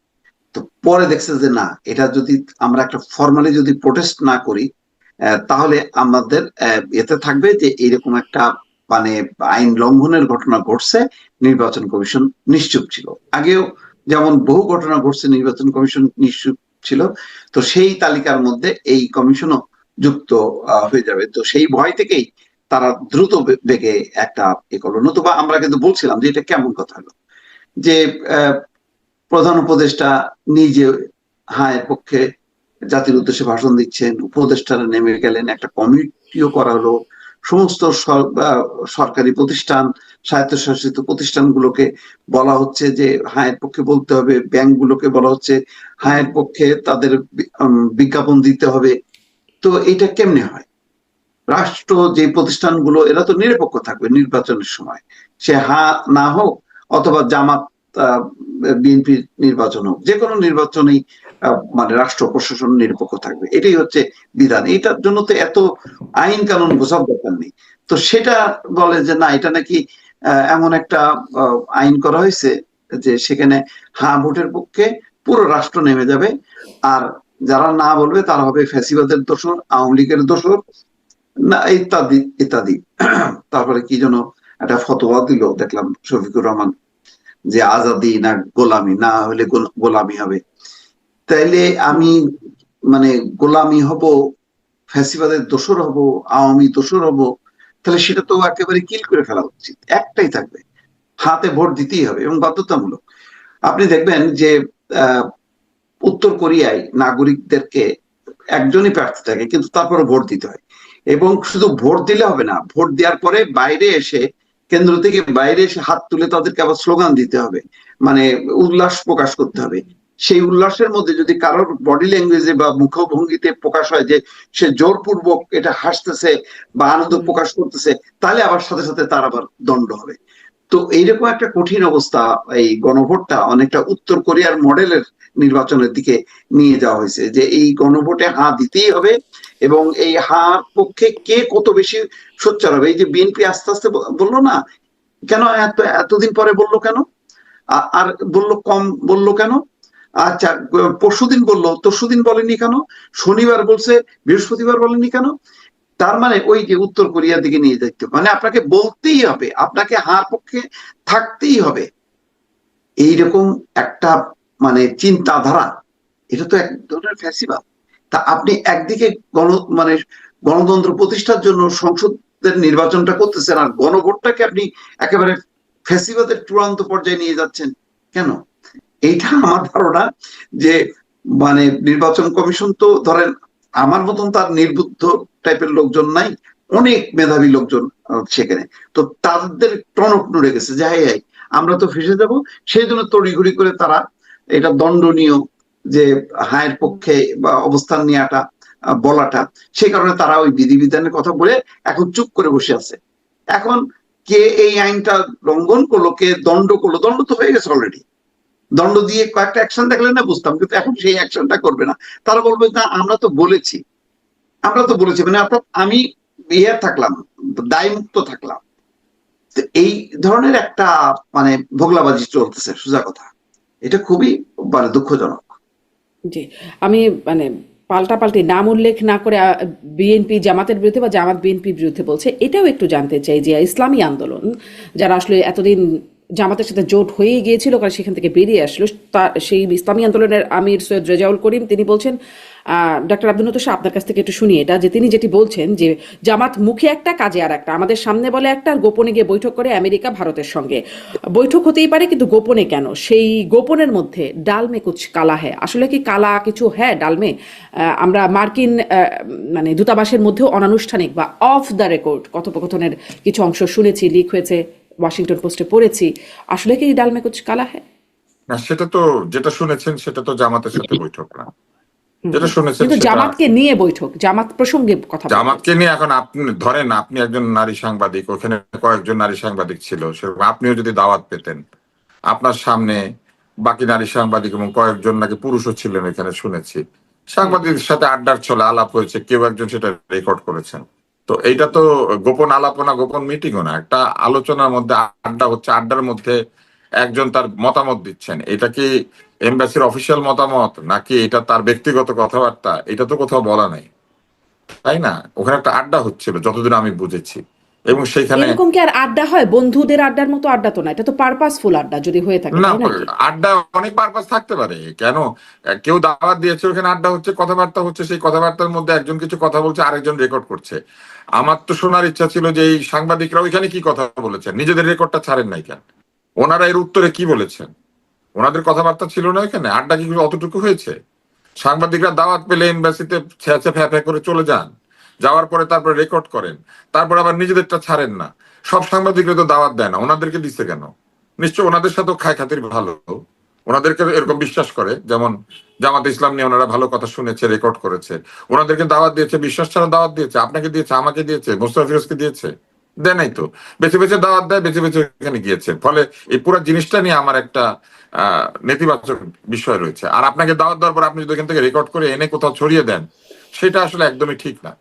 তো পরে দেখছে যে না, এটা যদি আমরা একটা ফর্মালি যদি প্রোটেস্ট না করি, তাহলে আমাদের এতে থাকবে যে এইরকম একটা মানে আইন লঙ্ঘনের ঘটনা ঘটছে, নির্বাচন কমিশন নিশ্চুপ ছিল। আগেও যেমন বহু ঘটনা ঘটছে, নির্বাচন কমিশন নিশ্চুপ ছিল, তো সেই তালিকার মধ্যে এই কমিশনও যুক্ত হয়ে যাবে। তো সেই ভয় থেকেই তারা দ্রুত বেগে একটা এ করলো। নতুবা আমরা কিন্তু বলছিলাম যে এটা কেমন কথা হলো যে প্রধান উপদেষ্টা নিজে এর পক্ষে জাতির উদ্দেশ্যে ভাষণ দিচ্ছেন, উপদেষ্টারা নেমে গেলেন, একটা কমিটিও করা হলো, সমস্ত সরকারি প্রতিষ্ঠান, স্বায়ত্তশাসিত প্রতিষ্ঠানগুলোকে বলা হচ্ছে যে এর পক্ষে বলতে হবে, ব্যাংকগুলোকে বলা হচ্ছে এর পক্ষে তাদের বিজ্ঞাপন দিতে হবে। তো এটা কেমনে হয়? রাষ্ট্র যে প্রতিষ্ঠানগুলো, এরা তো নিরপেক্ষ থাকবে নির্বাচনের সময়, সে না হোক অথবা জামাত বিএনপি নির্বাচন হোক, যে কোনো নির্বাচনেই মানে রাষ্ট্র প্রশাসন নিরপেক্ষ থাকবে, এটাই হচ্ছে বিধান। এটার জন্য তো এত আইন কানুন বোঝার দরকার নেই। তো সেটা বলে যে না, এটা নাকি এমন একটা আইন করা হয়েছে যে সেখানে ভোটের পক্ষে পুরো রাষ্ট্র নেমে যাবে, আর যারা না বলবে তারা হবে ফ্যাসিবাদের দোসর, আওয়ামী লীগের দোসর, না ইত্যাদি ইত্যাদি। তারপরে কি যেন একটা ফতোয়া দিল দেখলাম শফিকুর রহমান, যে আজাদি না গোলামি, না হলে গোলামি হবে। তাইলে আমি মানে গোলামি হব, ফ্যাসিবাদের দোসর হব, আওয়ামী দোসর হব, তাহলে সেটা তো একেবারে কিল করে ফেলা উচিত। একটাই থাকবে, হাতে ভোট দিতেই হবে এবং বাধ্যতামূলক। আপনি দেখবেন যে উত্তর কোরিয়ায় নাগরিকদেরকে একজনই প্রার্থী থাকে, কিন্তু তারপরে ভোট দিতে হয়। এবং শুধু ভোট দিলে হবে না, ভোট দেওয়ার পরে বাইরে এসে, কেন্দ্র থেকে বাইরে এসে হাত তুলে তাদেরকে আবার স্লোগান দিতে হবে, মানে উল্লাস প্রকাশ করতে হবে। সেই উল্লাসের মধ্যে যদি কারোর বডি ল্যাঙ্গুয়েজে বা মুখভঙ্গিতে প্রকাশ হয় যে সে জোরপূর্বক এটা হাসতেছে বা আনন্দ প্রকাশ করতেছে, তাহলে আবার সাথে সাথে তার আবার দণ্ড হবে। তো এইরকম একটা কঠিন অবস্থা, এই গণভোটটা অনেকটা উত্তর কোরিয়ার মডেলের নির্বাচনের দিকে নিয়ে যাওয়া হয়েছে, যে এই গণভোটে দিতেই হবে, এবং এই পক্ষে কে কত বেশি সোচ্চার হবে। এই যে বিএনপি আস্তে আস্তে বললো না, কেন এতদিন পরে বললো কেন, আর বললো কম বললো কেন, আচ্ছা পরশুদিন বললো, তরশুদিন বলেনি কেন, শনিবার বলছে বৃহস্পতিবার বলেনি কেন? তার মানে ওই যে উত্তর কোরিয়ার দিকে নিয়ে যাইতে, মানে আপনাকে বলতেই হবে, আপনাকে পক্ষে থাকতেই হবে, এইরকম একটা মানে চিন্তাধারা। এটা তো এক ধরনের ফ্যাসিবাদ। তা আপনি একদিকে মানে গণতন্ত্র প্রতিষ্ঠার জন্য সংসদের নির্বাচনটা করতেছেন, আর গণভোটটাকে আপনি একেবারে ফ্যাসিবাদের চূড়ান্ত পর্যায়ে নিয়ে যাচ্ছেন কেন? এইটা আমার ধারণা যে মানে নির্বাচন কমিশন তো ধরেন আমার মতন তার নির্বুদ্ধ টাইপের লোকজন নাই, অনেক মেধাবী লোকজন সেখানে, তো তাদের টনক নড়ে গেছে যে হাই হাই আমরা তো ফেসে যাব। সেই জন্য তড়িঘড়ি করে তারা এটা দণ্ডনীয় যে এর পক্ষে বা অবস্থান নেওয়াটা, বলাটা, সেই কারণে তারা ওই বিধিবিধানের কথা বলে এখন চুপ করে বসে আছে। এখন কে এই আইনটা লঙ্ঘন করলো, কে দণ্ড করলো, দণ্ড তো হয়ে গেছে অলরেডি, দণ্ড দিয়ে কয়েকটা অ্যাকশন দেখলে না বুঝতাম, কিন্তু এখন সেই অ্যাকশনটা করবে না। তারা বলবে না আমরা তো বলেছি, মানে অর্থাৎ আমি থাকলাম, দায়মুক্ত থাকলাম। এই ধরনের একটা মানে ভোগলাবাজি চলতেছে, সোজা কথা। এটা খুবই মানে দুঃখজনক। জি, আমি মানে পাল্টাপাল্টি নাম উল্লেখ না করে বিএনপি জামাতের বিরুদ্ধে বা জামাত বিএনপির বিরুদ্ধে বলছে, এটাও একটু জানতে চাই যে ইসলামী আন্দোলন যারা আসলে এতদিন জামাতের সাথে জোট হয়েই গিয়েছিল, কারণ সেখান থেকে বেরিয়ে আসলো। সেই ইসলামী আন্দোলনের আমির সৈয়দ রেজাউল করিম তিনি বলছেন, ডক্টর আব্দুল নতুন শাহ আপনার কাছ থেকে একটু শুনি এটা, যে তিনি যেটি বলছেন যে জামাত মুখে একটা কাজে আর একটা, আমাদের সামনে বলে একটা আর গোপনে গিয়ে বৈঠক করে আমেরিকা ভারতের সঙ্গে। বৈঠক হতেই পারে, কিন্তু গোপনে কেন? সেই গোপনের মধ্যে ডাল মে কুছ কালা হ্যায়, আসলে কি কালা কিছু হ্যাঁ ডাল মে? আমরা মার্কিন মানে দূতাবাসের মধ্যেও অনানুষ্ঠানিক বা অফ দ্য রেকর্ড কথোপকথনের কিছু অংশ শুনেছি, লিক হয়েছে, ওয়াশিংটন পোস্টে পড়েছি। আসলে কি ডাল মে কুছ কালা হ্যায়? না, সেটা তো যেটা শুনেছেন সেটা তো জামাতের সাথে বৈঠক না, যেটা শুনেছেন কিন্তু সেটা জামাতকে নিয়ে বৈঠক, জামাত প্রসঙ্গে কথা বলবেন। জামাতকে নিয়ে। এখন আপনি ধরেন আপনি একজন নারী সাংবাদিক, ওখানে কয়েকজন নারী সাংবাদিক ছিল, সেরকম আপনিও যদি দাওয়াত পেতেন, আপনার সামনে বাকি নারী সাংবাদিক এবং কয়েকজন নাকি পুরুষও ছিলেন এখানে শুনেছি, সাংবাদিকদের সাথে আড্ডার ছলে আলাপ হয়েছে, কেউ একজন সেটা রেকর্ড করেছেন। তো এইটা তো গোপন আলাপনা, গোপন মিটিংও না, একটা আলোচনার মধ্যে আড্ডা হচ্ছে, আড্ডার মধ্যে একজন তার মতামত দিচ্ছেন। এটা কি এমবাসির অফিসিয়াল মতামত নাকি এটা তার ব্যক্তিগত কথাবার্তা, এটা তো কোথাও বলা নাই, তাই না? ওখানে একটা আড্ডা হচ্ছিল যতদিন আমি বুঝেছি, এবং সেখানে এরকম কি আর আড্ডা হয়? বন্ধুদের আড্ডার মতো আড্ডা তো না, এটা তো পারপাসফুল আড্ডা যদি হয়ে থাকে, না, তাই নাকি? আড্ডা অনেক পারপাস থাকতে পারে। কেন? কেউ দাওয়াত দিয়েছে, ওখানে আড্ডা হচ্ছে, কথাবার্তা হচ্ছে, সেই কথাবার্তার মধ্যে একজন কিছু কথা বলছে, আরেকজন রেকর্ড করছে। আমার তো শোনার ইচ্ছা ছিল যে এই সাংবাদিকরা ওইখানে কি কথা বলেছেন, নিজেদের রেকর্ডটা ছাড়েন নাই কেন? ওনারা এর উত্তরে কি বলেছেন? ওনাদের কথাবার্তা ছিল না ওইখানে? আড্ডা কি অতটুকু হয়েছে? সাংবাদিকরা দাওয়াত পেলে এমবাসিতে ছ্যাঁচে ফ্যা ফ্যা করে চলে যান, যাওয়ার পরে তারপর রেকর্ড করেন, তারপর আবার নিজেদেরটা ছাড়েন না। সব সাংবাদিকরা তো দাওয়াত দেয় না, ওনাদেরকে দিচ্ছে কেন? নিশ্চয় ওনাদের সাথেও খায় খাতির ভালো, ওনাদেরকে এরকম বিশ্বাস করে, যেমন জামাত ইসলাম নিয়ে ওনারা ভালো কথা শুনেছে, রেকর্ড করেছে, ওনাদেরকে দাওয়াত দিয়েছে, বিশ্বাস ছাড়া দাওয়াত দিয়েছে, আপনাকে দিয়েছে, আমাকে দিয়েছে, মোস্তফা ফিরোজকে দিয়েছে, দেয় নাই তো। বেছে বেছে দাওয়াত দেয়, বেছে বেছে এখানে গিয়েছে। ফলে এই পুরো জিনিসটা নিয়ে আমার একটা নেতিবাচক বিষয় রয়েছে। আর আপনাকে দাওয়াত দেওয়ার পর আপনি যদি এখান থেকে রেকর্ড করে এনে কোথাও ছড়িয়ে দেন, সেটা আসলে একদমই ঠিক না।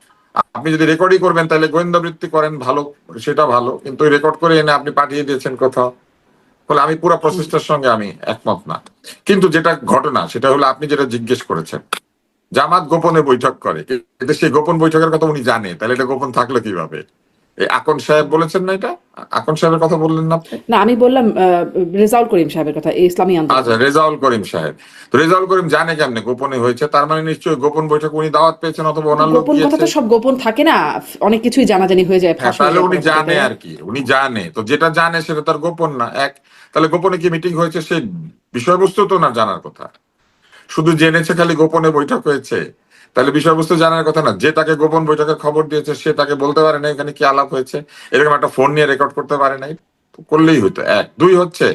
আপনি যদি রেকর্ডই করবেন তাহলে গোয়েন্দা বৃত্তি করেন, ভালো, সেটা ভালো, কিন্তু রেকর্ড করে এনে আপনি পাঠিয়ে দিয়েছেন কোথাও, ফলে আমি পুরো প্রসেসটার সঙ্গে আমি একমত না। কিন্তু যেটা ঘটনা সেটা হলো আপনি যেটা জিজ্ঞেস করেছেন, জামাত গোপনে বৈঠক করে, কিন্তু সেই গোপন বৈঠকের কথা উনি জানে, তাহলে এটা গোপন থাকলো কিভাবে? এই আকন সাহেব বলেছেন না এটা? আকন সাহেবের কথা বললেন না আপনি? না, আমি বললাম রেজাউল করিম সাহেবের কথা, এই ইসলামী আন্দোলন। আচ্ছা, রেজাউল করিম সাহেব। তো রেজাউল করিম জানে কেমনে গোপনে হয়েছে? তার মানে নিশ্চয়ই গোপন বৈঠক উনি দাওয়াত পেয়েছেন, অথবা ওনার লোক গোপন কথা গিয়েছে। তো সব গোপন থাকে না, অনেক কিছুই জানাজানি হয়ে যায়, হ্যাঁ, ফাঁস হয়ে তাহলে যায় উনি পরবর্তীতে, জানে তাই না? আর কি, উনি জানে তো, যেটা জানে সেটা তার গোপন না। এক, তাহলে গোপনে কি মিটিং হয়েছে সেই বিষয়বস্তু তো ওনার জানার কথা। শুধু জেনেছে খালি গোপনে বৈঠক হয়েছে, তাহলে বিষয়বস্তু জানার কথা না। যে তাকে গোপন বৈঠকের খবর দিয়েছে সে তাকে বলতে পারে না এখানে কি আলাপ হয়েছে, এরকম একটা ফোন নিয়ে রেকর্ড করতে পারে নাই? করলেই হতো। এক। দুই হচ্ছে,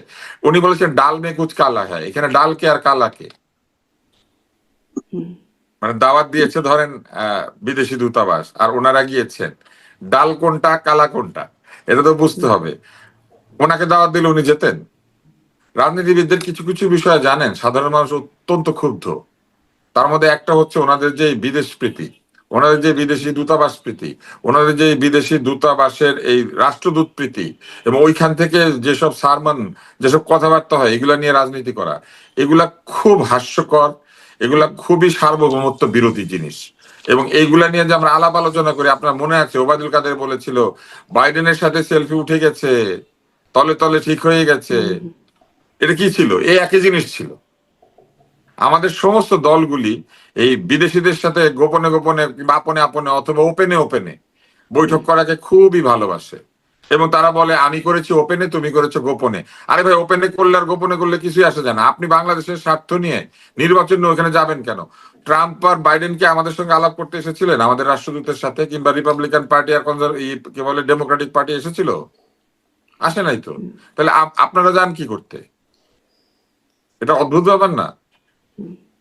উনি বলেছেন ডাল মে কুচ কালা হ্যায়, এখানে ডাল কে আর কালা কে? মানে দাওয়াত দিয়েছে ধরেন বিদেশি দূতাবাস, আর ওনারা গিয়েছেন, ডাল কোনটা কালা কোনটা এটা তো বুঝতে হবে। ওনাকে দাওয়াত দিলে উনি যেতেন? রাজনীতিবিদদের কিছু কিছু বিষয় জানেন, সাধারণ মানুষ অত্যন্ত ক্ষুব্ধ। তার মধ্যে একটা হচ্ছে ওনাদের যে বিদেশ প্রীতি, ওনাদের যে বিদেশি দূতাবাস প্রীতি, ওনাদের যে বিদেশি দূতাবাসের এই রাষ্ট্রদূত প্রীতি, এবং ওইখান থেকে যেসব সারমন, যেসব কথাবার্তা হয়, এগুলা নিয়ে রাজনীতি করা, এগুলা খুব হাস্যকর, এগুলা খুবই সার্বভৌমত্ব বিরোধী জিনিস। এবং এইগুলা নিয়ে যে আমরা আলাপ আলোচনা করি, আপনার মনে আছে ওবায়দুল কাদের বলেছিল বাইডেনের সাথে সেলফি উঠে গেছে, তলে তলে ঠিক হয়ে গেছে। এটা কি ছিল? এই একই জিনিস ছিল। আমাদের সমস্ত দলগুলি এই বিদেশিদের সাথে গোপনে গোপনে কিংবা আপনে আপনে অথবা ওপেনে ওপেনে বৈঠক করাকে খুবই ভালোবাসে, এবং তারা বলে আমি করেছি ওপেনে, তুমি করেছো গোপনে। আরে ভাই, ওপেনে করলে আর গোপনে করলে কিছুই আসে যায় না। আপনি বাংলাদেশের স্বার্থ নিয়ে নির্বাচন নিয়ে ওখানে যাবেন কেন? ট্রাম্প আর বাইডেন কি আমাদের সঙ্গে আলাপ করতে এসেছিলেন, আমাদের রাষ্ট্রদূতের সাথে? কিংবা রিপাবলিকান পার্টি আর কি বলে ডেমোক্রেটিক পার্টি এসেছিল? আসে নাই তো। তাহলে আপনারা যান কি করতে? এটা অদ্ভুত ব্যাপার না?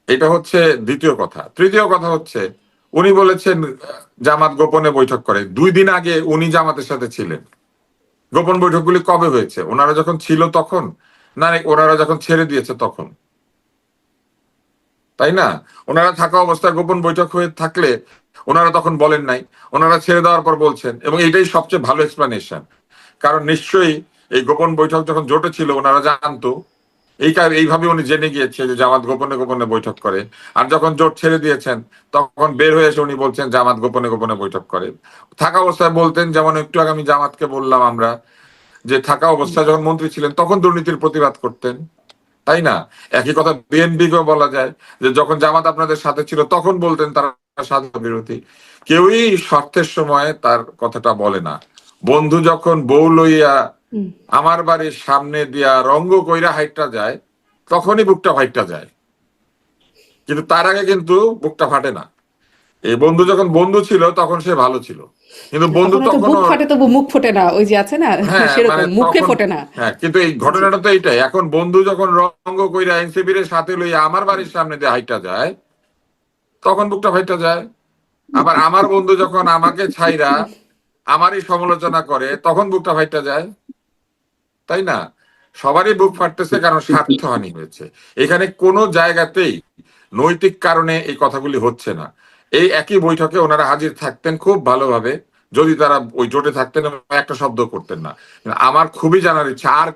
এটা হচ্ছে দ্বিতীয় কথা। তৃতীয় কথা হচ্ছে, উনি বলেছেন জামাত গোপনে বৈঠক করে। 2 দিন আগে উনি জামাতের সাথে ছিলেন। গোপন বৈঠকগুলি কবে হয়েছে? ওনারা যখন ছিল তখন, না ওনারা যখন ছেড়ে দিয়েছে তখন? তাই না? ওনারা থাকা অবস্থায় গোপন বৈঠক হয়ে থাকলে ওনারা তখন বলেন নাই, ওনারা ছেড়ে দেওয়ার পর বলছেন, এবং এটাই সবচেয়ে ভালো এক্সপ্লানেশন। কারণ নিশ্চয়ই এই গোপন বৈঠক যখন জোটে ছিল ওনারা জানতো, এইভাবে উনি জেনে গিয়েছে যে জামাত গোপনে গোপনে বৈঠক করে। আর যখন জোট ছেড়ে দিয়েছেন তখন বের হয়ে এসে উনি বলছেন জামাত গোপনে গোপনে বৈঠক করে। থাকা অবস্থায় বলতেন, যেমন একটু আগে আমি জামাতকে বললাম আমরা যে থাকা অবস্থায় যখন মন্ত্রী ছিলেন তখন দুর্নীতির প্রতিবাদ করতেন, তাই না? একই কথা বিএনপিকেও বলা যায় যে যখন জামাত আপনাদের সাথে ছিল তখন বলতেন তারা স্বাধীনতা বিরোধী। কেউই স্বার্থের সময় তার কথাটা বলে না। বন্ধু যখন বউ লইয়া হুম। আমার বাড়ির সামনে দিয়া রঙ্গ কইরা হাইটটা যায় তখনই বুকটা ফাইটটা যায়, কিন্তু তার আগে কিন্তু বুকটা ফাটে না। এই বন্ধু যখন বন্ধু ছিল তখন সে ভালো ছিল, কিন্তু বন্ধু তখন হয়তো বুক তখনও, ফাটে তবু মুখ ফোটে না, ওই যে আছে না হ্যাঁ মানে সেরকম মুখে তখন, ফোটে না। হ্যাঁ কিন্তু এই জি। ঘটনাটা তো এইটাই, এখন বন্ধু যখন রঙ্গ কইরা এনসিপির সাথে লইয়া আমার বাড়ির সামনে দিয়ে হাইটা যায় তখন বুকটা ফাইটা যায়। আবার আমার বন্ধু যখন আমাকে ছাইরা আমারই সমালোচনা করে তখন বুকটা ফাইটা যায়, তাই না? সবারই বুক ফাটতেছে কারণ স্বার্থহানি হয়েছে। এখানে কোনো জায়গাতেই নৈতিক কারণে এই কথাগুলি হচ্ছে না। এই একই বৈঠকে ওনারা হাজির থাকতেন খুব ভালোভাবে যদি তারা ওই জোটে থাকতেন এবং একটা শব্দ করতেন না। আমার খুবই জানার ইচ্ছা আর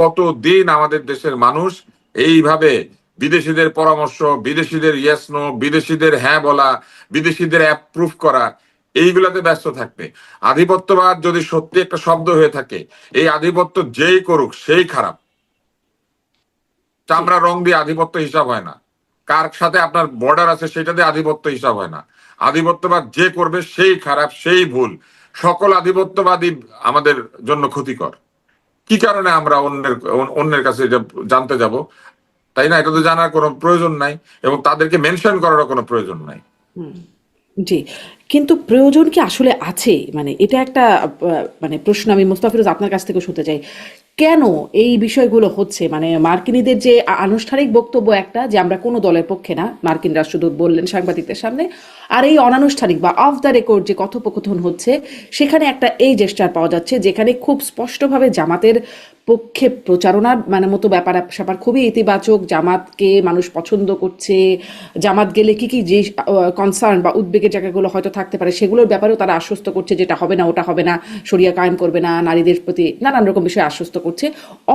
কতদিন আমাদের দেশের মানুষ এইভাবে বিদেশিদের পরামর্শ, বিদেশিদের ইয়েস নো, বিদেশিদের হ্যাঁ বলা, বিদেশিদের অ্যাপ্রুভ করা, এইগুলাতে ব্যস্ত থাকবে। আধিপত্যবাদ যদি সত্যি একটা শব্দ হয়ে থাকে, এই আধিপত্য যেই করুক সেই খারাপ। চামড়া রং দিয়ে আধিপত্য হিসাব হয় না, কার সাথে আপনার বর্ডার আছে সেটা দিয়ে আধিপত্য হিসাব হয় না। আধিপত্যবাদ যে করবে সেই খারাপ, সেই ভুল। সকল আধিপত্যবাদী আমাদের জন্য ক্ষতিকর। কি কারণে আমরা অন্যের কাছে এটা জানতে যাব, তাই না? এটা তো জানার কোনো প্রয়োজন নাই এবং তাদেরকে মেনশন করারও কোনো প্রয়োজন নাই। হুম। জি, কিন্তু প্রয়োজন কি আসলে আছে? মানে এটা একটা মানে প্রশ্ন আমি মোস্তাফিরুজ আপনার কাছ থেকে শুনতে চাই। কেন এই বিষয়গুলো হচ্ছে? মানে মার্কিনীদের যে আনুষ্ঠানিক বক্তব্য একটা যে আমরা কোনো দলের পক্ষে না, মার্কিন রাষ্ট্রদূত বললেন সাংবাদিকদের সামনে, আর এই অনানুষ্ঠানিক বা অফ দ্য রেকর্ড যে কথোপকথন হচ্ছে সেখানে একটা এই জেস্টার পাওয়া যাচ্ছে যেখানে খুব স্পষ্টভাবে জামাতের পক্ষে প্রচারণার মানে মতো ব্যাপার স্যাপার খুবই ইতিবাচক, জামাতকে মানুষ পছন্দ করছে, জামাত গেলে কি কি যে কনসার্ন বা উদ্বেগের জায়গাগুলো হয়তো থাকতে পারে সেগুলোর ব্যাপারেও তারা আশ্বস্ত করছে যেটা হবে না ওটা হবে না, শরিয়া কায়েম করবে না, নারীদের প্রতি নানান রকম বিষয়ে আশ্বস্ত করছে।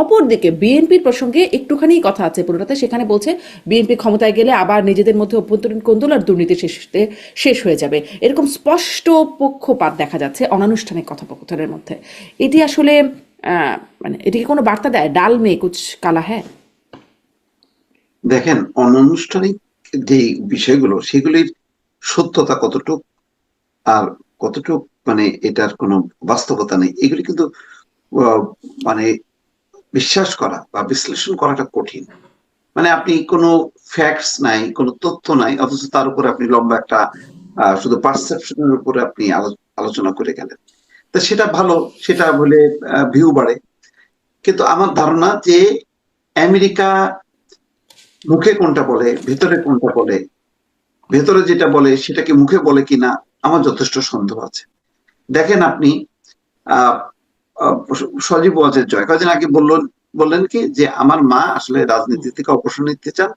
অপরদিকে বিএনপির প্রসঙ্গে একটুখানি কথা আছে পুরোটাতে, সেখানে বলছে বিএনপি ক্ষমতায় গেলে আবার নিজেদের মধ্যে অভ্যন্তরীণ কোন্দল আর দুর্নীতি শেষ হয়ে যাবে, এরকম স্পষ্ট পক্ষপাত দেখা যাচ্ছে অনানুষ্ঠানিক কথোপকথনের মধ্যে। এটি আসলে মানে এটিকে কোনো বার্তা দেয়? ডাল মে কুছ কালা হ্যাঁ? দেখেন, অনানুষ্ঠানিক যে বিষয়গুলো সেগুলির সত্যতা কতটুক আর কতটুক মানে এটার কোনো বাস্তবতা নেই, এগুলি কিন্তু আহ, মানে বিশ্বাস করা বা বিশ্লেষণ করাটা কঠিন। মানে আপনি কোনো ফ্যাক্টস নাই, কোনো তথ্য নাই, অথচ তার উপরে আপনি লম্বা একটা শুধু পারসেপশনের উপরে আপনি আলোচনা করে গেলেন। তো সেটা ভালো, সেটা বলে ভিউ বাড়ে। কিন্তু আমার ধারণা যে আমেরিকা মুখে কোনটা বলে, ভেতরে কোনটা বলে, ভেতরে যেটা বলে সেটা কি মুখে বলে কিনা, আমার যথেষ্ট সন্দেহ আছে। দেখেন আপনি আহ সজীব ওয়াজেদ জয় কয়েকদিন আগে বললেন কি যে আমার মা আসলে রাজনীতি থেকে অবসর নিতে চান,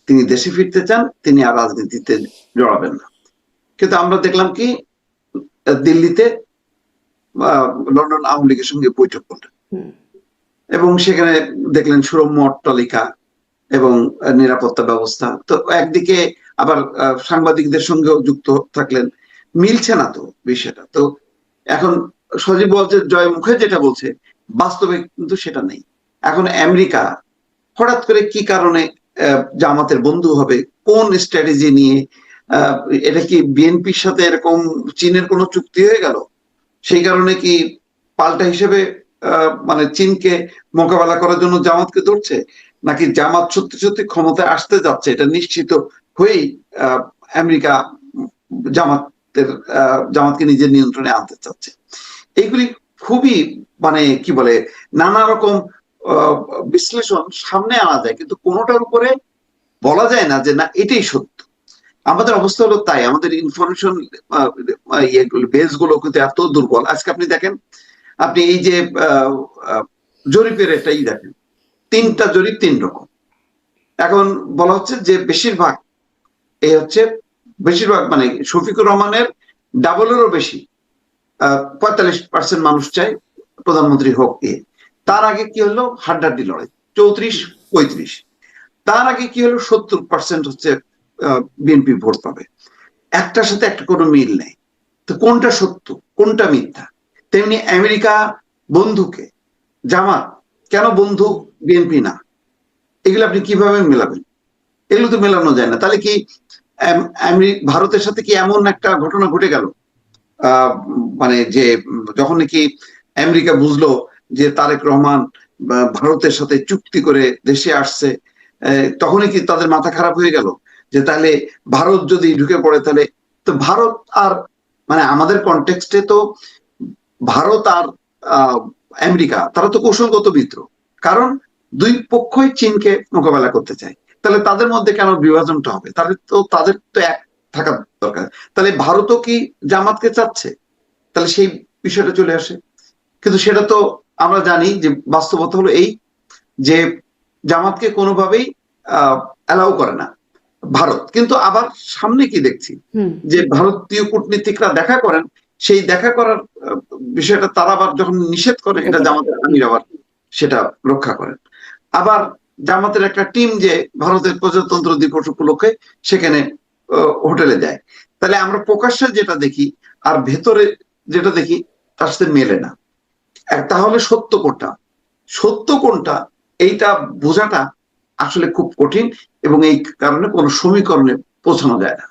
তিনি দেশে ফিরতে চান, তিনি আর রাজনীতিতে জড়াবেন না। কিন্তু আমরা দেখলাম কি দিল্লিতে লন্ডন আওয়ামী লীগের সঙ্গে বৈঠক করলেন এবং সেখানে দেখলেন সুরম্য অট্টালিকা এবং নিরাপত্তা ব্যবস্থা। তো একদিকে আবার সাংবাদিকদের সঙ্গেও যুক্ত থাকলেন, মিলছে না তো বিষয়টা। তো এখন সজীব ওয়াজেদ জয় মুখে যেটা বলছে বাস্তবে কিন্তু সেটা নেই। এখন আমেরিকা হঠাৎ করে কি কারণে জামাতের বন্ধু হবে, কোন স্ট্র্যাটেজি নিয়ে? এটা কি বিএনপির সাথে এরকম চীনের কোনো চুক্তি হয়ে গেল? সেই কারণে কি পাল্টা হিসেবে মানে চীনকে মোকাবেলা করার জন্য জামাতকে ধরছে, নাকি জামাত সত্যি সত্যি ক্ষমতায় আসতে যাচ্ছে এটা নিশ্চিত হয়েই আমেরিকা জামাতকে নিজের নিয়ন্ত্রণে আনতে চাচ্ছে? এইগুলি খুবই মানে কি বলে নানা রকম বিশ্লেষণ সামনে আনা যায়, কিন্তু কোনোটার উপরে বলা যায় না যে না এটাই সত্য। আমাদের অবস্থা হলো তাই, আমাদের ইনফরমেশন বেস গুলো কিন্তু এত দুর্বল। আজকে আপনি দেখেন, আপনি এই যে জরিপের এটাই দেখেন, 3টা জরিপ 3 রকম। এখন বলা হচ্ছে যে বেশিরভাগ মানে শফিকুর রহমানের ডাবলেরও বেশি 45% মানুষ চায় প্রধানমন্ত্রী হোক। তার আগে কি হলো হাড্ডাহাড্ডি লড়াই 34-35। তার আগে কি হলো 70% হচ্ছে বিএনপি ভোট পাবে। একটার সাথে একটা কোনো মিল নেই। তো কোনটা সত্য কোনটা মিথ্যা? তেমনি আমেরিকা বন্ধুকে, জামাত কেন বন্ধু বিএনপি না? এগুলো আপনি কিভাবে মেলাবেন? এগুলো তো মেলানো যায় না। তাহলে কি ভারতের সাথে কি এমন একটা ঘটনা ঘটে গেল, মানে যে যখন নাকি আমেরিকা বুঝলো যে তারেক রহমান ভারতের সাথে চুক্তি করে দেশে আসছে, তখনই কি তাদের মাথা খারাপ হয়ে গেল যে তাহলে ভারত যদি ঢুকে পড়ে তাহলে? তো ভারত আর মানে আমাদের কনটেক্সটে তো ভারত আর আমেরিকা তারা তো কৌশলগত মিত্র, কারণ দুই পক্ষই চীনকে মোকাবেলা করতে চায়। তাহলে তাদের মধ্যে কেন বিভাজনটা হবে? তাদের তো এক থাকা দরকার। তাহলে ভারতও কি জামাতকে চাচ্ছে? তাহলে সেই বিষয়টা চলে আসে। কিন্তু সেটা তো আমরা জানি যে বাস্তবতা হলো এই, যে জামাতকে কোনোভাবেই অ্যালাউ করে না ভারত। কিন্তু আবার সামনে কি দেখছি, যে ভারতীয় কূটনীতিকরা দেখা করেন, সেই দেখা করার বিষয়টা তারা আবার যখন নিষেধ করে, এটা জামাতের আমির আবার সেটা রক্ষা করেন। আবার জামাতের একটা টিম যে ভারতের প্রজাতন্ত্র দিবস উপলক্ষে সেখানে হোটেলে যায়। তাহলে আমরা প্রকাশ্যে যেটা দেখি আর ভেতরে যেটা দেখি তার সাথে মেলে না। তাহলে সত্য কোনটা, সত্য কোনটা, এইটা বোঝাটা আসলে খুব কঠিন, এবং এই কারণে কোনো সমীকরণে পৌঁছানো যায় না।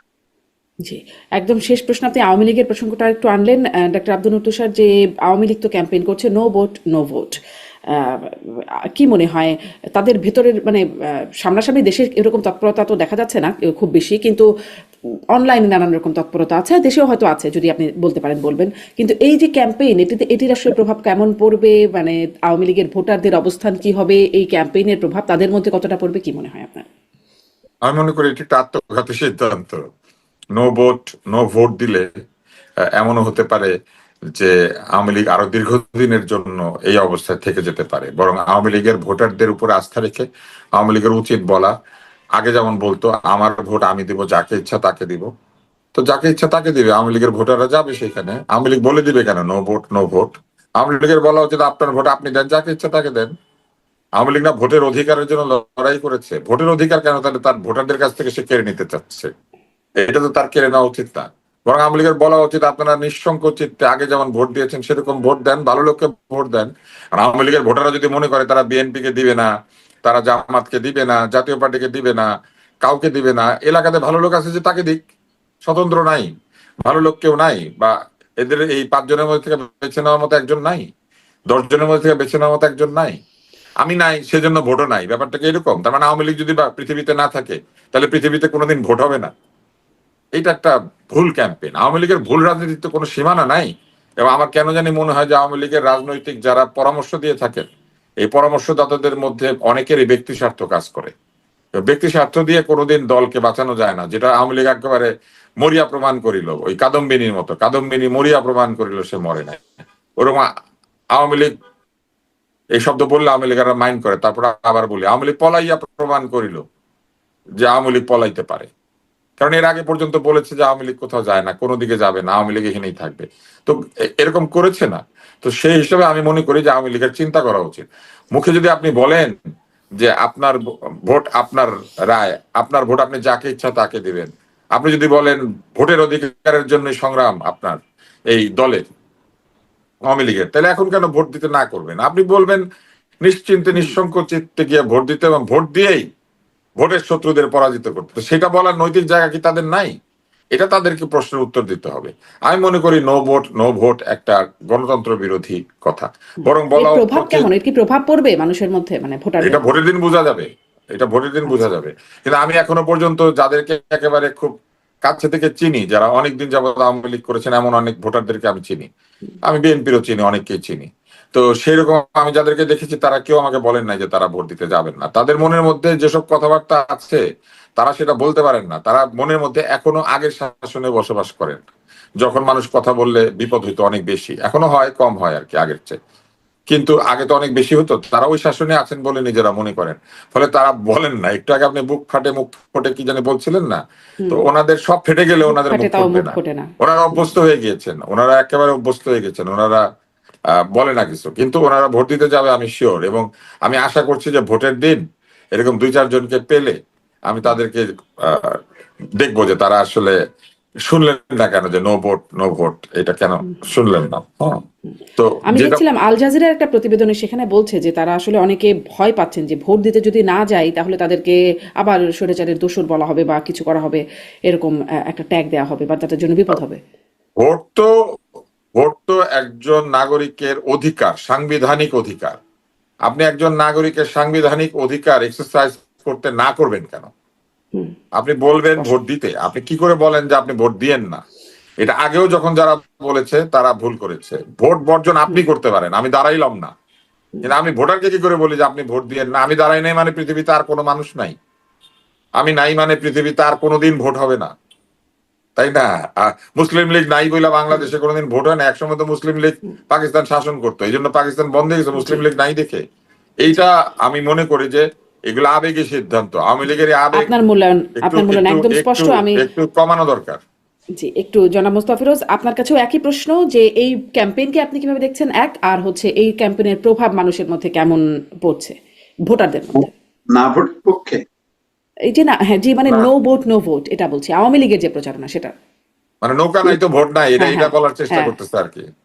জি, একদম শেষ প্রশ্ন, আপনি আওয়ামী লীগের প্রসঙ্গটা একটু আনলেন ডক্টর আব্দুল তুষার, যে আওয়ামী লীগ তো ক্যাম্পেইন করছে নো ভোট নো ভোট। কি মনে হয় তাদের ভেতরের মানে সামনাসামনি দেশের এরকম তৎপরতা তো দেখা যাচ্ছে না খুব বেশি, কিন্তু অনলাইনে নানান রকম তৎপরতা আছে, দেশেও হয়তো আছে, যদি আপনি বলতে পারেন বলবেন। কিন্তু এই যে ক্যাম্পেইন, এটির আসলে প্রভাব কেমন পড়বে? মানে আওয়ামী লীগের ভোটারদের অবস্থান কি হবে? এই ক্যাম্পেইনের প্রভাব তাদের মধ্যে কতটা পড়বে, কি মনে হয় আপনার? আমি মনে করি এটি একটা আত্মঘাতী সিদ্ধান্ত। নো ভোট দিলে এমনও হতে পারে যে আওয়ামী লীগ আরো দীর্ঘদিনের জন্য এই অবস্থায় থেকে যেতে পারে। বরং আওয়ামী লীগের ভোটারদের উপরে আস্থা রেখে আওয়ামী লীগের উচিত বলা, আগে যেমন বলতো আমার ভোট আমি দিব, যাকে ইচ্ছা তাকে দিব, তো যাকে ইচ্ছা তাকে দিবে। আওয়ামী লীগের ভোটাররা যাবে সেখানে, আওয়ামী লীগ বলে দিবে কেন no vote no vote? Awami লীগের বলা উচিত আপনার ভোট আপনি দেন, যাকে ইচ্ছা তাকে দেন। আওয়ামী লীগ না ভোটের অধিকারের জন্য লড়াই করেছে? ভোটের অধিকার কেন তাহলে তার ভোটারদের কাছ থেকে সে কেড়ে নিতে চাচ্ছে? এটা তো তার কেড়ে নেওয়া উচিত না। বরং আওয়ামী লীগের বলা উচিত আপনারা নিঃসংকোচ চিত্তে আগে যেমন ভোট দিয়েছেন সেরকম ভোট দেন, ভালো লোককে ভোট দেন। আর আওয়ামী লীগের ভোটাররা যদি মনে করে তারা বিএনপি কে দিবে না, তারা জামাতকে দিবে না, জাতীয় পার্টিকে দিবে না, কাউকে দিবে না, এলাকাতে ভালো লোক আছে যে তাকে দিক, স্বতন্ত্র নাই, ভালো লোক কেউ নাই, বা এদের এই 5 জনের মধ্যে থেকে বেছে নেওয়ার মতো একজন নাই, 10 জনের মধ্যে থেকে বেছে নেওয়ার মতো একজন নাই, আমি নাই সেজন্য ভোটও নাই, ব্যাপারটা কি এরকম? তার মানে আওয়ামী লীগ যদি বা পৃথিবীতে না থাকে তাহলে পৃথিবীতে কোনোদিন ভোট হবে না? এটা একটা ভুল ক্যাম্পেইন। আওয়ামী লীগের ভুল রাজনীতিতে কোনো সীমানা নাই। এবং আমার কেন জানি মনে হয় যে আওয়ামী লীগের রাজনৈতিক যারা পরামর্শ দিয়ে থাকেন, এই পরামর্শদাতাদের মধ্যে অনেকেরই ব্যক্তি স্বার্থ কাজ করে। ব্যক্তি স্বার্থ দিয়ে কোনোদিন দলকে বাঁচানো যায় না, যেটা আওয়ামী লীগ একেবারে মরিয়া প্রমাণ করিল, ওই কাদম্বিনীর মতো। কাদম্বিনী মরিয়া প্রমাণ করিল, সে মরে নাই। ওরকম আওয়ামী লীগ, এই শব্দ বললে আওয়ামী লীগেরা মাইন্ড করে, তারপর আবার বলি আওয়ামী লীগ পলাইয়া প্রমাণ করিল যে আওয়ামী লীগ পলাইতে পারে। কারণ এর আগে পর্যন্ত বলেছে যে আওয়ামী লীগ কোথাও যায় না, কোনো দিকে যাবে না, আওয়ামী লীগ এখানেই থাকবে। তো এরকম করেছে না? তো সেই হিসেবে আমি মনে করি যে আওয়ামী লীগের চিন্তা করা উচিত। মুখে যদি আপনি বলেন যে আপনার ভোট আপনার রায়, আপনার ভোট আপনি যাকে ইচ্ছা তাকে দিবেন, আপনি যদি বলেন ভোটের অধিকারের জন্য সংগ্রাম আপনার এই দলের আওয়ামী লীগের, তাহলে এখন কেন ভোট দিতে না করবেন? আপনি বলবেন নিশ্চিন্তে নিঃসংকোচ চিত্তে গিয়ে ভোট দিতে, এবং ভোট দিয়েই ভোটের শত্রুদের পরাজিত করতে। সেটা বলার নৈতিক জায়গা কি তাদের নাই? এটা তাদেরকে প্রশ্নের উত্তর দিতে হবে। আমি মনে করি নো ভোট একটা গণতন্ত্র বিরোধী কথা। বরং বলা প্রভাব উচিত, কেমন, এর কি প্রভাব পড়বে মানুষের মধ্যে, মানে এটা ভোটারদের? ভোটের দিন বোঝা যাবে, এটা ভোটের দিন বোঝা যাবে। কিন্তু আমি এখনো পর্যন্ত যাদেরকে একেবারে খুব কাছে থেকে চিনি, যারা অনেকদিন যাবত আওয়ামী লীগ করেছেন, এমন অনেক ভোটারদেরকে আমি চিনি। আমি বিএনপিরও চিনি, অনেককেই চিনি। তো সেই রকম আমি যাদেরকে দেখেছি তারা কেউ আমাকে বলেন নাই যে তারা ভোট দিতে যাবেন না। তাদের মনের মধ্যে যেসব কথাবার্তা আছে তারা সেটা বলতে পারেন না। তারা মনের মধ্যে এখনো আগের শাসনে বসবাস করেন, যখন মানুষ কথা বললে বিপদ হইতো অনেক বেশি। এখনো হয়, কম হয় আর কি আগের চেয়ে, কিন্তু আগে তো অনেক বেশি হতো। তারা ওই শাসনে আছেন বলে নিজেরা মনে করেন, ফলে তারা বলেন না। একটু আগে আপনি মুখ ফোটে কি জানি বলছিলেন না? তো ওনাদের সব ফেটে গেলে মুখ ওনাদের ফাটে মুখ তাও ফুটবে মুখ না। ফোটে না। ওনারা অভ্যস্ত হয়ে গিয়েছেন, ওনারা একেবারে অভ্যস্ত হয়ে গেছেন। ওনারা বলে না কিছু, কিন্তু ওনারা ভোট দিতে যাবে আমি শিওর। এবং আমি আশা করছি যে ভোটের দিন এরকম 2-4 জনকে পেলে আমি তাদেরকে দেখবো যে তারা আসলে শুনলেন না কেন যে নো ভোট নো ভোট, এটা কেন শুনলেন না? হ্যাঁ, তো আমি যেটা দেখছিলাম আল জাজিরার একটা প্রতিবেদনে, সেখানে বলছে যে তারা আসলে অনেকে ভয় পাচ্ছেন যে ভোট দিতে যদি না যায় তাহলে তাদেরকে আবার স্বৈরাচারের দোসর বলা হবে বা কিছু করা হবে, এরকম একটা ট্যাগ দেওয়া হবে বা তাদের জন্য বিপদ হবে। ভোট তো ভোট তো একজন নাগরিকের অধিকার, সাংবিধানিক অধিকার। আপনি একজন নাগরিকের সাংবিধানিক অধিকার এক্সারসাইজ করতে না করবেন কেন? হুম, আপনি বলবেন স্পষ্ট। ভোট দিতে, আপনি কি করে বলেন যে আপনি ভোট দিয়েন না? এটা আগেও যখন যারা বলেছে তারা ভুল করেছে। ভোট বর্জন আপনি করতে পারেন, আমি দাঁড়াইলাম না, কিন্তু আমি ভোটারকে কি করে বলি যে আপনি ভোট দিয়েন না? আমি দাঁড়াই নাই মানে পৃথিবীতে আর কোনো মানুষ নাই, আমি নাই মানে পৃথিবীতে আর কোনোদিন ভোট হবে না, তাই না? মুসলিম লীগ নাই বলে বাংলাদেশে কোনোদিন ভোট হয় না। একসময় তো মুসলিম লীগ পাকিস্তান শাসন করতো, এই জন্য পাকিস্তান বন্ধ হয়ে গেছে জি, মুসলিম লীগ নাই দেখে। এইটা আমি মনে করি যে এগুলো আবেগী সিদ্ধান্ত। আওয়ামী লীগের এই আবেগ আপনার মূল্যায়ন একটু আপনার মূল্যায়ন একটু একদম একটু স্পষ্ট। আমি একটু কমানো দরকার। জি, একটু জনাব মোস্তাফিরোজ, আপনার কাছেও একই প্রশ্ন যে এই ক্যাম্পেইনকে আপনি কিভাবে দেখছেন, এক, আর হচ্ছে এই ক্যাম্পেইনের প্রভাব মানুষের মধ্যে কেমন পড়ছে, ভোটারদের মধ্যে? না ভোটের পক্ষে এই যে না, হ্যাঁ জি, মানে না, নো ভোট নো ভোট এটা বলছি, আওয়ামী লীগের যে প্রচারণা সেটা। মানে নৌকা নাই তো ভোট নাই, এটা হ্যাঁ এটা হ্যাঁ বলার চেষ্টা হ্যাঁ করতেছে আর কি।